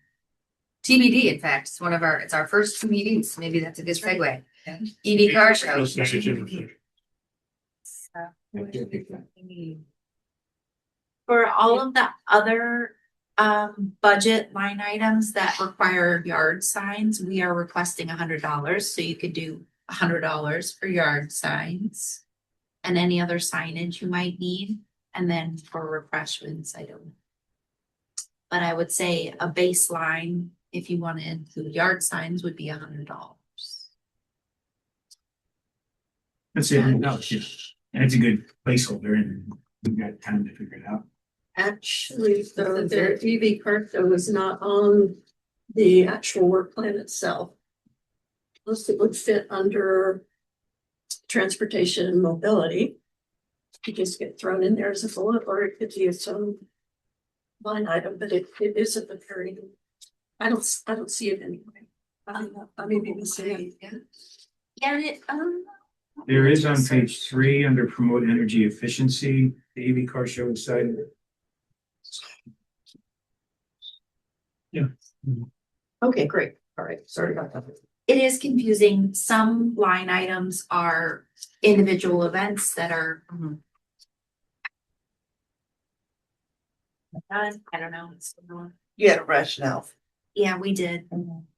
TBD, in fact, it's our first two meetings. Maybe that's a good segue. EV car show. For all of the other budget line items that require yard signs, we are requesting $100. So you could do $100 for yard signs and any other signage you might need. And then for refreshments, I don't know. But I would say a baseline, if you want to include yard signs, would be $100. That's it. No, yeah. That's a good placeholder and we've got time to figure it out. Actually, their EV car show is not on the actual work plan itself. Unless it would fit under transportation and mobility. You just get thrown in there as a bullet, or it could be its own line item, but it isn't a very, I don't see it anyway. I may be missing it. Yeah, There is on page 3 under promote energy efficiency, the EV car show inside. Yeah. Okay, great. All right, sorry about that. it is confusing. Some line items are individual events that are. I don't know. You had a rationale. Yeah, we did.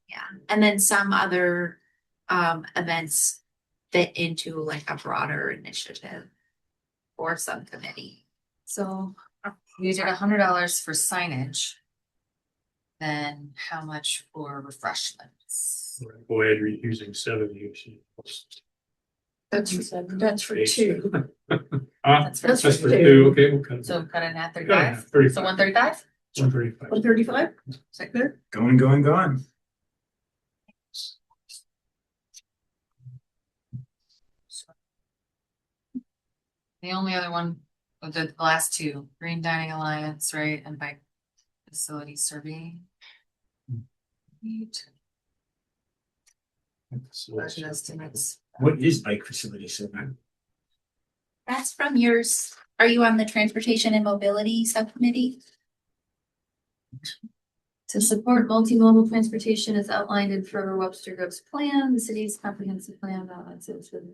Yeah. And then some other events fit into like a broader initiative or subcommittee. So You did $100 for signage. Then how much for refreshments? Go ahead, you're using 70. That's for two. That's That's for for two, okay, we'll cut it. So cut it in half, Cut it in half, 35? So 35. 135? 135. 135? Is that clear? Going. The only other one, the last two, Green Dining Alliance, right, and bike facility survey. Budget estimates. What is bike facility survey? that's from yours. Are you on the transportation and mobility subcommittee? To support multimodal transportation as outlined in Forever Webster Group's plan, the city's comprehensive plan outlines it to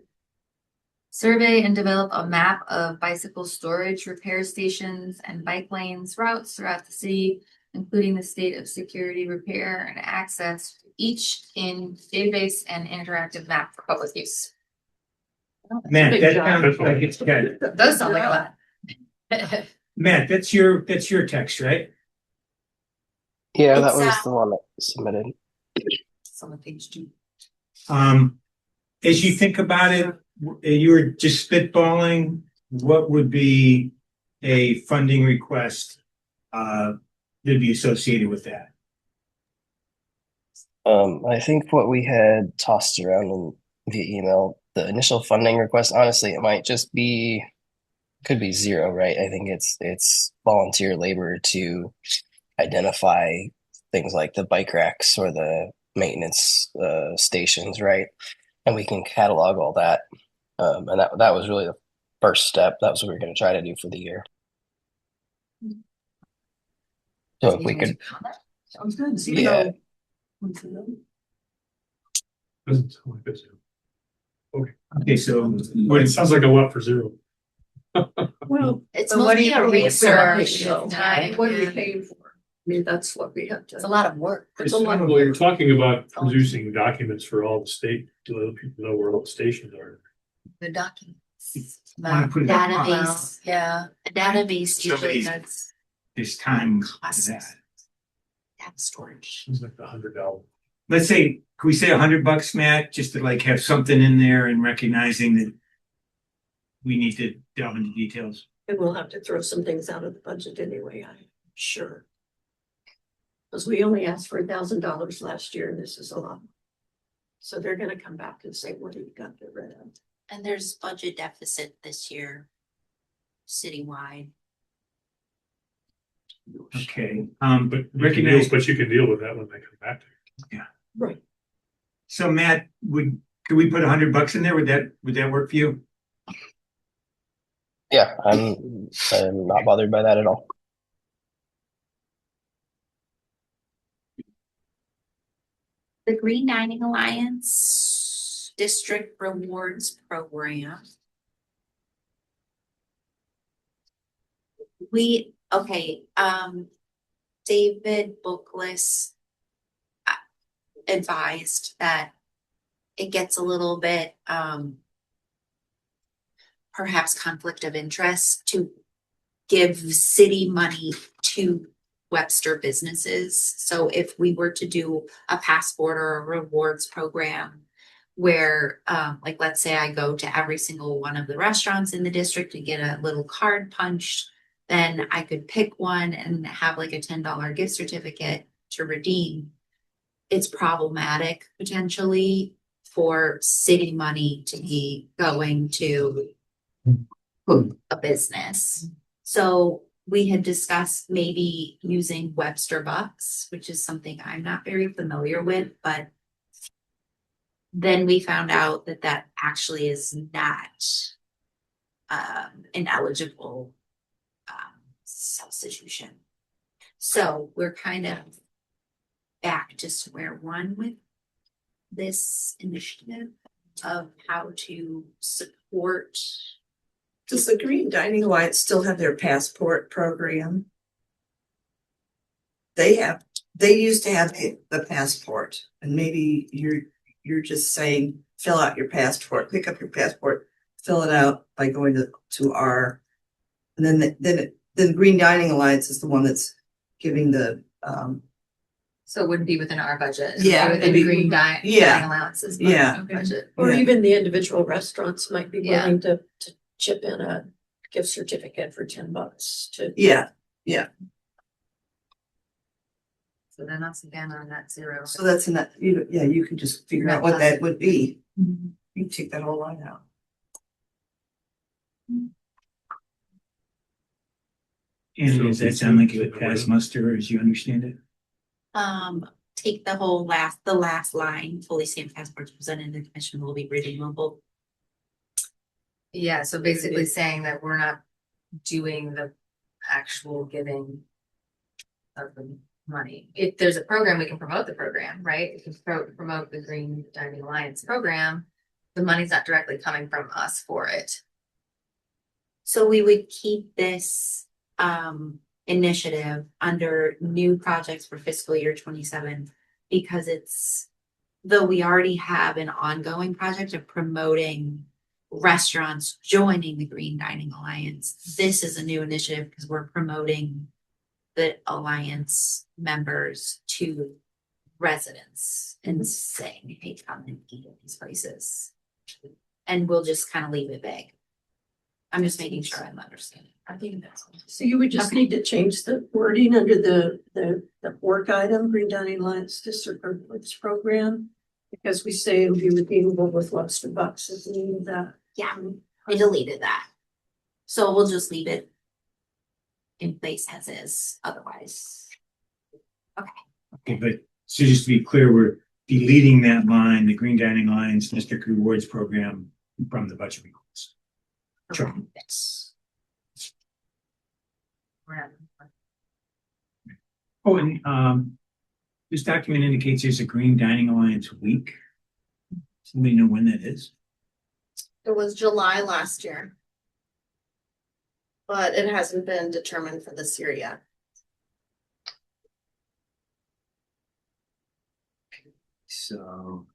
survey and develop a map of bicycle storage, repair stations, and bike lanes routes throughout the city, including the state of security, repair, and access, each in database and interactive map for public use. Matt, Big that job. sounds like it's good. Does sound like a lot. Matt, that's your text, right? Yeah, that It's, was the one that was submitted. It's on the page 2. As you think about it, you were just spitballing, what would be a funding request that'd be associated with that? I think what we had tossed around in via email, the initial funding request, honestly, it might just be, could be zero, right? I think it's volunteer labor to identify things like the bike racks or the maintenance stations, right? And we can catalog all that. And that was really the first step. That was what we were going to try to do for the year. So if we could, Sounds good. So, yeah, Doesn't sound like this. Okay, so But it sounds like a lot for zero. Well, It's But what do mostly you a pay for? research so, time. what are we paying for? I mean, that's what we have It's a to. lot of work. It's a lot of Well, you're work. talking about producing documents for all the state, to let people know where all the stations are. The documents. wanna The put it- database, yeah, a database usually Somebody's- that's there's time to costs that. data storage. It's like $100. Let's say, can we say $100, Matt, just to like have something in there and recognizing that we need to delve into details? And we'll have to throw some things out of the budget anyway, I'm sure. Because we only asked for $1,000 last year, and this is a lot. So they're gonna come back and say, what have you got to get rid of? And there's budget deficit this year citywide. Okay, But but you can recognize, deal, but you can deal with that when they come back to you. Right. so Matt, could we put $100 in there? Would that work for you? yeah, I'm not bothered by that at all. The Green Dining Alliance District Rewards Program. David Bookless advised that it gets a little bit, perhaps conflict of interest to give city money to Webster businesses. So if we were to do a passport or a rewards program where, like, let's say I go to every single one of the restaurants in the district to get a little card punched, then I could pick one and have like a $10 gift certificate to redeem. It's problematic potentially for city money to be going to a business. So we had discussed maybe using Webster Bucks, which is something I'm not very familiar with, but then we found out that that actually is not an eligible substitution. So we're kind of back to square one with this initiative of how to support. Does the Green Dining Alliance still have their passport program? They used to have the passport, and maybe you're just saying, fill out your passport, pick up your passport, fill it out by going to our, and then Green Dining Alliance is the one that's giving the, So it wouldn't be within our budget. It would Yeah, be within it'd be- Green yeah. Dining Allowances. Yeah. Budget. Or Yeah. even the individual restaurants might be Yeah. willing to chip in a gift certificate for $10 to. yeah, So then that's again on that zero. so that's in that, you can just figure out what that would be. You can take that whole line out. And does that sound like it would pass muster as you understand it? Take the last line, fully stamped passports presented in the commission will be redeemable. Yeah, so basically saying that we're not doing the actual giving of the money. If there's a program, we can promote the program, right? We can promote the Green Dining Alliance program. The money's not directly coming from us for it. So we would keep this initiative under new projects for fiscal year 27 because though we already have an ongoing project of promoting restaurants joining the Green Dining Alliance. This is a new initiative because we're promoting the Alliance members to residents and saying, hey, come and eat at these places. And we'll just kind of leave it vague. I'm just making sure I'm understanding. I think that's. So you would just need to change the wording under the work item, Green Dining Alliance District Rewards Program. Because we say it would be redeemable with Webster Bucks as the name of that. Yeah, I deleted that. So we'll just leave it in place as is otherwise. Okay, but so just to be clear, we're deleting that line, the Green Dining Alliance District Rewards Program from the budget request. Sure. Yes. We're not- Oh, and this document indicates there's a Green Dining Alliance week. Somebody know when that is? It was July last year. But it hasn't been determined for this year yet. So,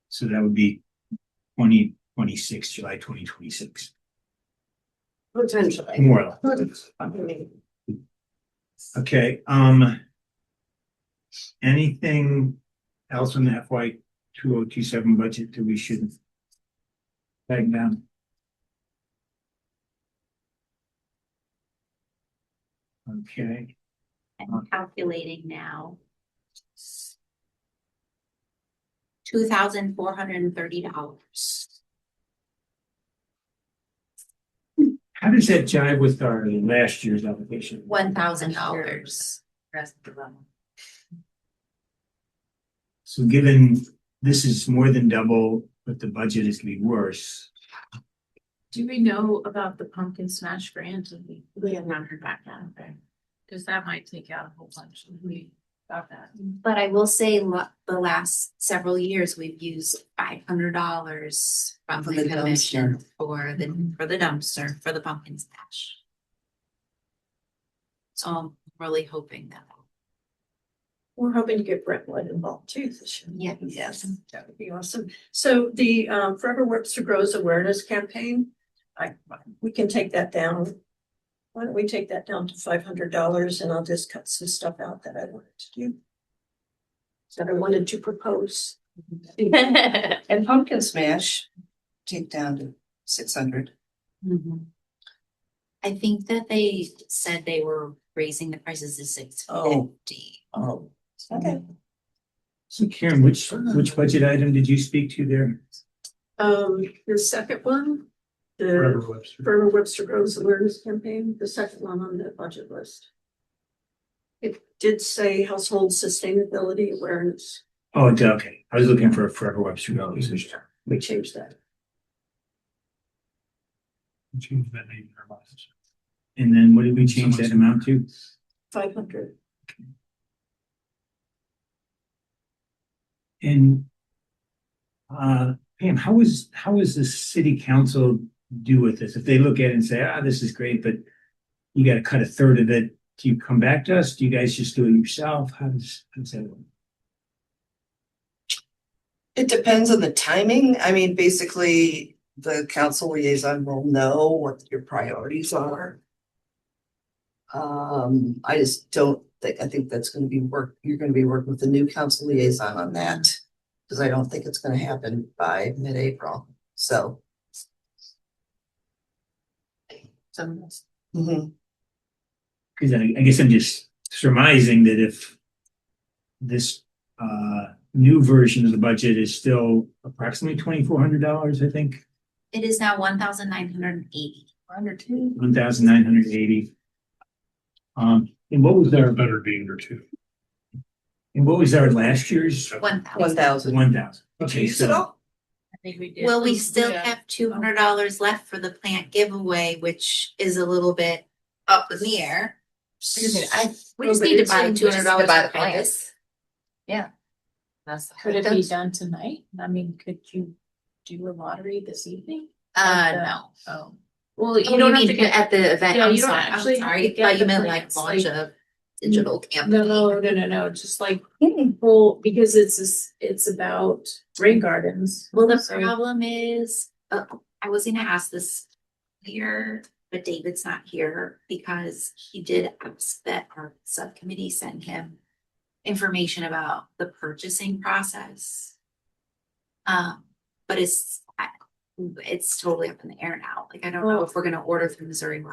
so that would be 2026, July 2026, Potentially. more or less. Okay, anything else in the FY 2027 budget that we should tag down? Okay, I'm calculating now. $2,430. how does that jive with our last year's application? $1,000. Rest of the level. So given this is more than double, but the budget is gonna be worse. Do we know about the pumpkin smash grant? And we have not heard back yet, okay? Cause that might take out a whole bunch if we got that. But I will say the last several years, we've used $500 from For the the commission dumpster. for the dumpster, for the pumpkin smash. So I'm really hoping that. We're hoping to get Brentwood involved too this year. Yeah. Yes, that would be awesome. So the Forever Webster Grows awareness campaign, we can take that down. Why don't we take that down to $500 and I'll just cut some stuff out that I wanted to do. That I wanted to propose. And pumpkin smash, take down to 600. I think that they said they were raising the prices to $650. Oh, okay. So Karen, which budget item did you speak to there? The second one, Forever the Webster. Forever Webster Grows awareness campaign, the second one on the budget list. It did say household sustainability awareness. Oh, okay. I was looking for Forever Webster Grows. We changed that. Change that name in our lives. And then what did we change that amount to? 500. And Pam, how is the city council do with this? If they look at it and say, this is great, but you got to cut a third of it, do you come back to us? Do you guys just do it yourself? How does that work? It depends on the timing. I mean, basically, the council liaison will know what your priorities are. I just don't think, I think that's gonna be you're gonna be working with the new council liaison on that. Cause I don't think it's gonna happen by mid-April, so. Mhm. Because I guess I'm just surmising that if this new version of the budget is still approximately $2,400, I think. It is now 1,980. Under two. 1,980. And what was They're our better being there too. and what was our last year's? 1,000. 1,000. 1,000. Did Okay, you use it all? I think we did. Well, we still Yeah. have $200 left for the plant giveaway, which is a little bit up in the air. We just need to buy $200 buy the for plants. plants. Yeah. That's. Could it be done tonight? I mean, could you do a lottery this evening? No. Oh, well, You don't have to get at the event. Yeah, I'm you don't sorry. actually I'm have sorry. to get I thought you the meant like plants, launch like- a digital campaign. No, just like, well, because it's about rain gardens. Well, the So- problem is, I was gonna ask this here, but David's not here because he did ask that our subcommittee send him information about the purchasing process. But it's totally up in the air now. Like, I don't know if we're gonna order through Missouri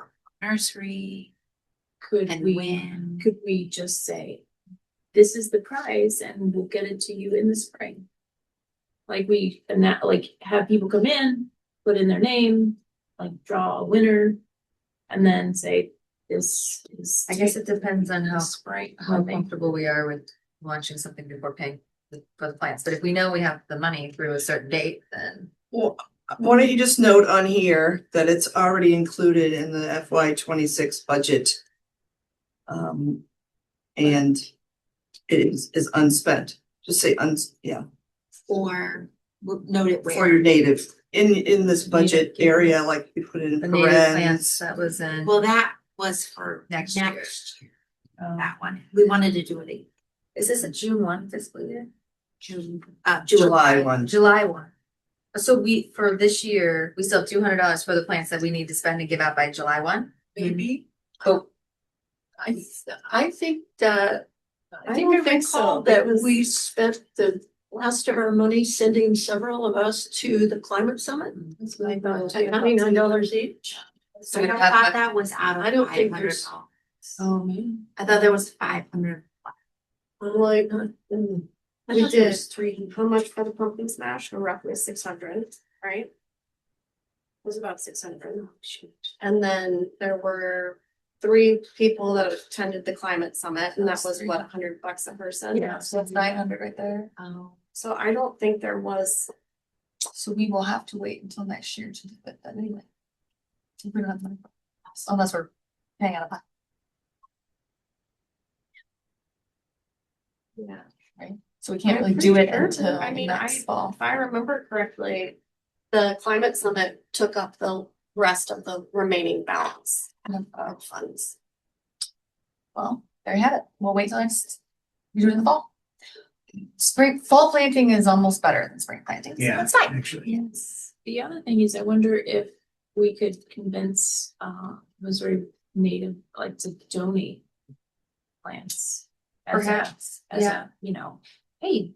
Nursery Could and we, when. could we just say, this is the price and we'll get it to you in the spring? Like have people come in, put in their name, like draw a winner, and then say, this is. I guess it depends on how Spring. comfortable we are with launching something before paying for the plants. But if we know we have the money through a certain date, then Well, Why don't you just note on here that it's already included in the FY 26 budget? And it is unspent, just say Or we'll note it for where. your native, in this budget area, like you put it in The native plants parens. that was in. Well, that was for Next next year. year. That one. We wanted to do it Is this a June 1 fiscal year? June, July one. July 1. So for this year, we still have $200 for the plants that we need to spend and give out by July 1. Maybe. Oh, I think that, I think don't I think recall so, that because- we spent the last of our money sending several of us to the climate summit. That's what I thought. $99 each. so I we thought have that was out of I don't think $500. there's- Oh, man. I thought there was 500. I'm like, I we thought there did. was 3. How much for the pumpkin smash? Or roughly 600, right? It was about 600. And then there were 3 people that attended the climate summit, and that was what, $100 a person? Yeah, so it's 900 right there. So I don't think there was, So we will have to wait until next year to do it then anyway. If we don't have money. Unless we're paying out of pocket, yeah. so we can't I'm really do pretty it sure. until I mean, next fall. if I remember correctly, The climate summit took up the rest of the remaining balance of funds. Well, there you have it. We'll wait till next, we do it in the fall. Fall planting is almost better than spring planting, so Yeah, that's fine. actually. Yes. The other thing is, I wonder if we could convince Missouri Native like to donate plants. Perhaps, As a, you know, hey,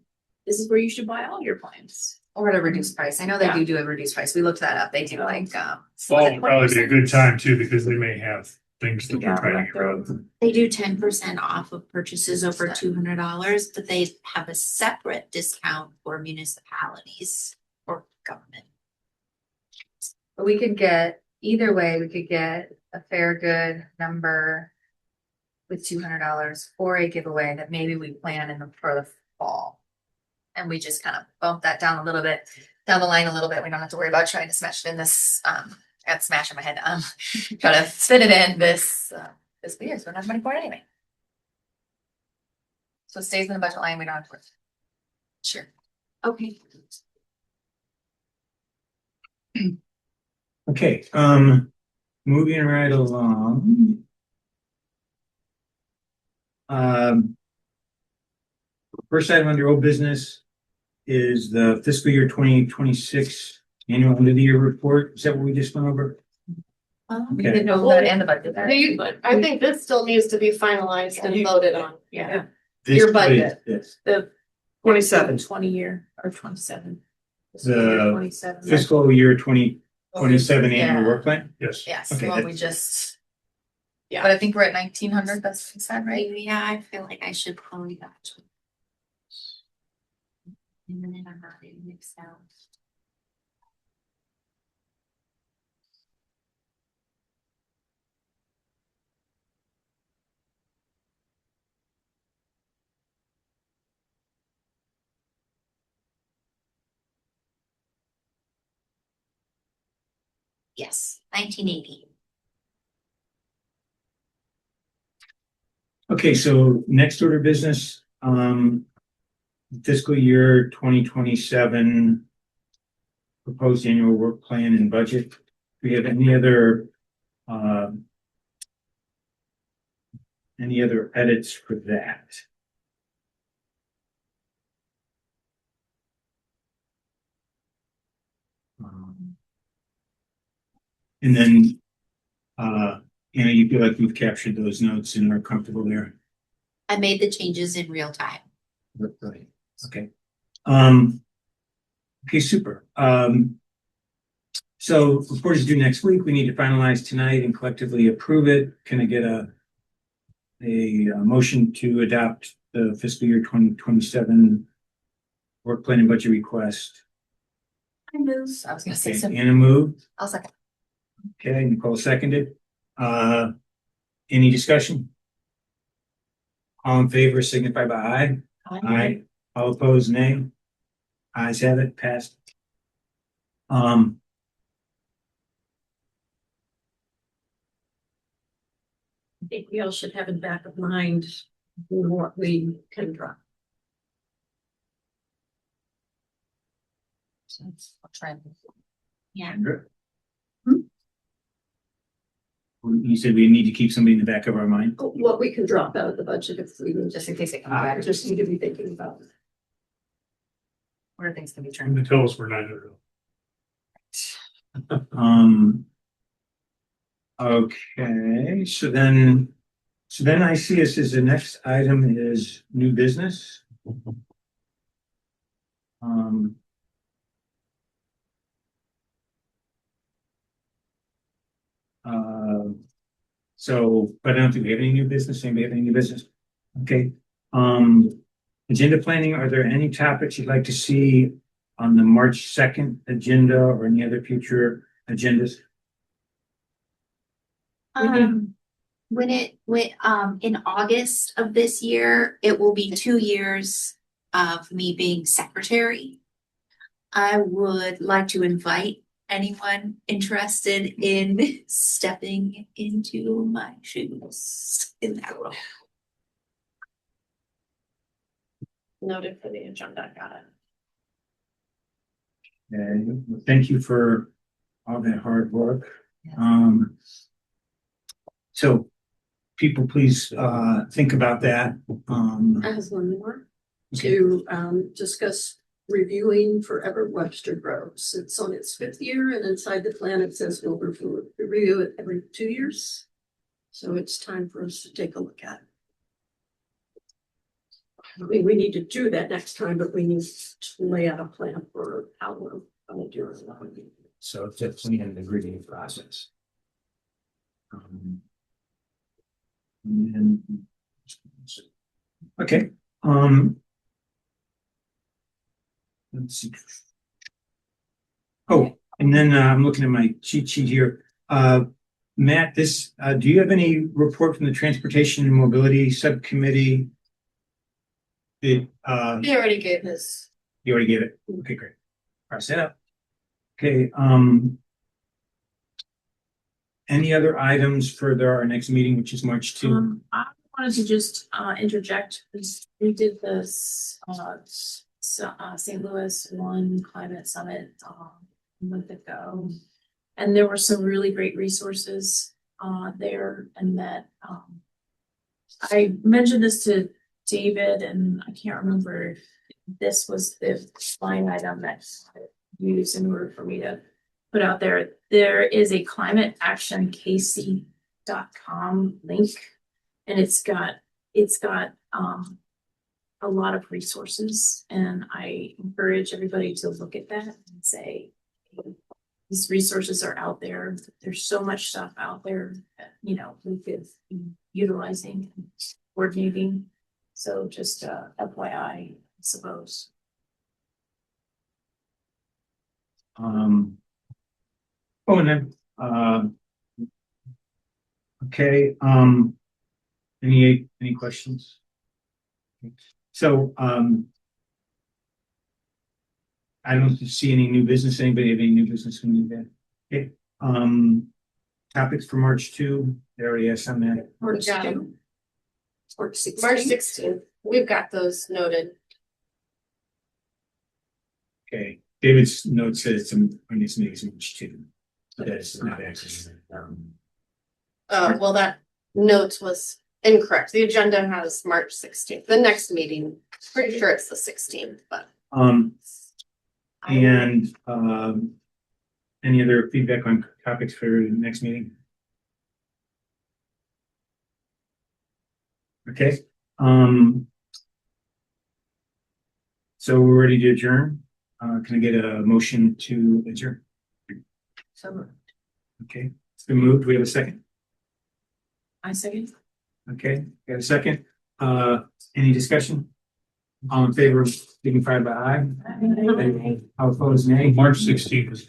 this is where you should buy all your plants. Or at a reduced price. I know they Yeah. do a reduced price. We looked that up. They do like, Fall would probably be a good time too, because they may have things that they're Yeah, trying to get rid of. They do 10% off of purchases over $200, but they have a separate discount for municipalities or government. but we could get, either way, we could get a fair good number with $200 for a giveaway that maybe we plan for the fall. And we just kind of bump that down a little bit, down the line a little bit. We don't have to worry about trying to smash it in this, I got smash in my head, try to fit it in this year, so we don't have money for it anyway. So it stays in the budget line, we don't have to worry. Sure. Okay. Okay, moving right along. First item under old business is the fiscal year 2026 annual end of the year report. Is that what we just went over? We Okay. didn't know that and the budget. But I think this still needs to be finalized and voted on. Yeah. This Your is budget. this. The 27. 20 year or 27. The 27. Fiscal year 2027 annual Yeah. work plan? Yes. Yes, Okay, well, that- we just. Yeah. But I think we're at 1,900, that's what you said, right? Yeah, I feel like I should probably have to. And then I'm not getting mixed out. Yes, 1980. Okay, so next order of business, fiscal year 2027 proposed annual work plan and budget. Do we have any other edits for that? And then, Anna, you feel like we've captured those notes and are comfortable there? I made the changes in real time. Right. Okay. Okay, super. So report is due next week. We need to finalize tonight and collectively approve it. Can I get a motion to adopt the fiscal year 2027 work plan and budget request? I move. I was gonna say Okay, something. Anna moved. I'll second. Okay, Nicole seconded. Any discussion? All in favor signify by aye. Aye. All opposed, nay. Ayes have it, passed. think we all should have in back of mind what we can drop. Yeah. You said we need to keep somebody in the back of our mind. What we can drop out of the budget if we Just in case it comes back, just need to be thinking about. where things can be And turned. they tell us we're 900. Okay, so then I see us as the next item is new business. Um. So, but I don't think we have any new business. Anybody have any new business? Okay. Agenda planning, are there any topics you'd like to see on the March 2nd agenda or any other future agendas? When in August of this year, it will be 2 years of me being secretary. I would like to invite anyone interested in stepping into my shoes in that role. Noted for the agenda, got it. And thank you for all that hard work. So people, please, think about that. I have one more Okay. to discuss reviewing Forever Webster Groves. It's on its 5th year, and inside the plan it says we'll review it every 2 years. So it's time for us to take a look at it. I mean, we need to do that next time, but we need to lay out a plan for how we're going to do it. So it's definitely an ingredient process. And okay, let's see. Oh, and then I'm looking at my cheat sheet here. Matt, do you have any report from the Transportation and Mobility Subcommittee? He already gave his. You already gave it. Okay, great. Pass that up. Okay, any other items for our next meeting, which is March 2? I wanted to just interject, because we did this St. Louis One Climate Summit a month ago. And there were some really great resources there, and that I mentioned this to David, and I can't remember if this was the line item that's used in order for me to put out there. There is a climateactionkc.com link, and it's got a lot of resources, and I encourage everybody to look at that and say, these resources are out there. There's so much stuff out there that, we could be utilizing and coordinating. So just FYI, I suppose. And then, okay, any questions? So, I don't see any new business. Anybody have any new business we need that? Okay, topics for March 2, there already has some that. March Yeah. 2. March 16th. March 16th. We've got those noted. Okay, David's note says some, when this meeting is March 2. So that's not actually, Well, that note was incorrect. The agenda has March 16th. The next meeting, pretty sure it's the 16th, but. and, any other feedback on topics for the next meeting? Okay, so we're ready to adjourn. Can I get a motion to adjourn? So moved. Okay, it's been moved. We have a second. I second. Okay, got a second. Any discussion? All in favor, signify by aye. All opposed, nay. March 16th is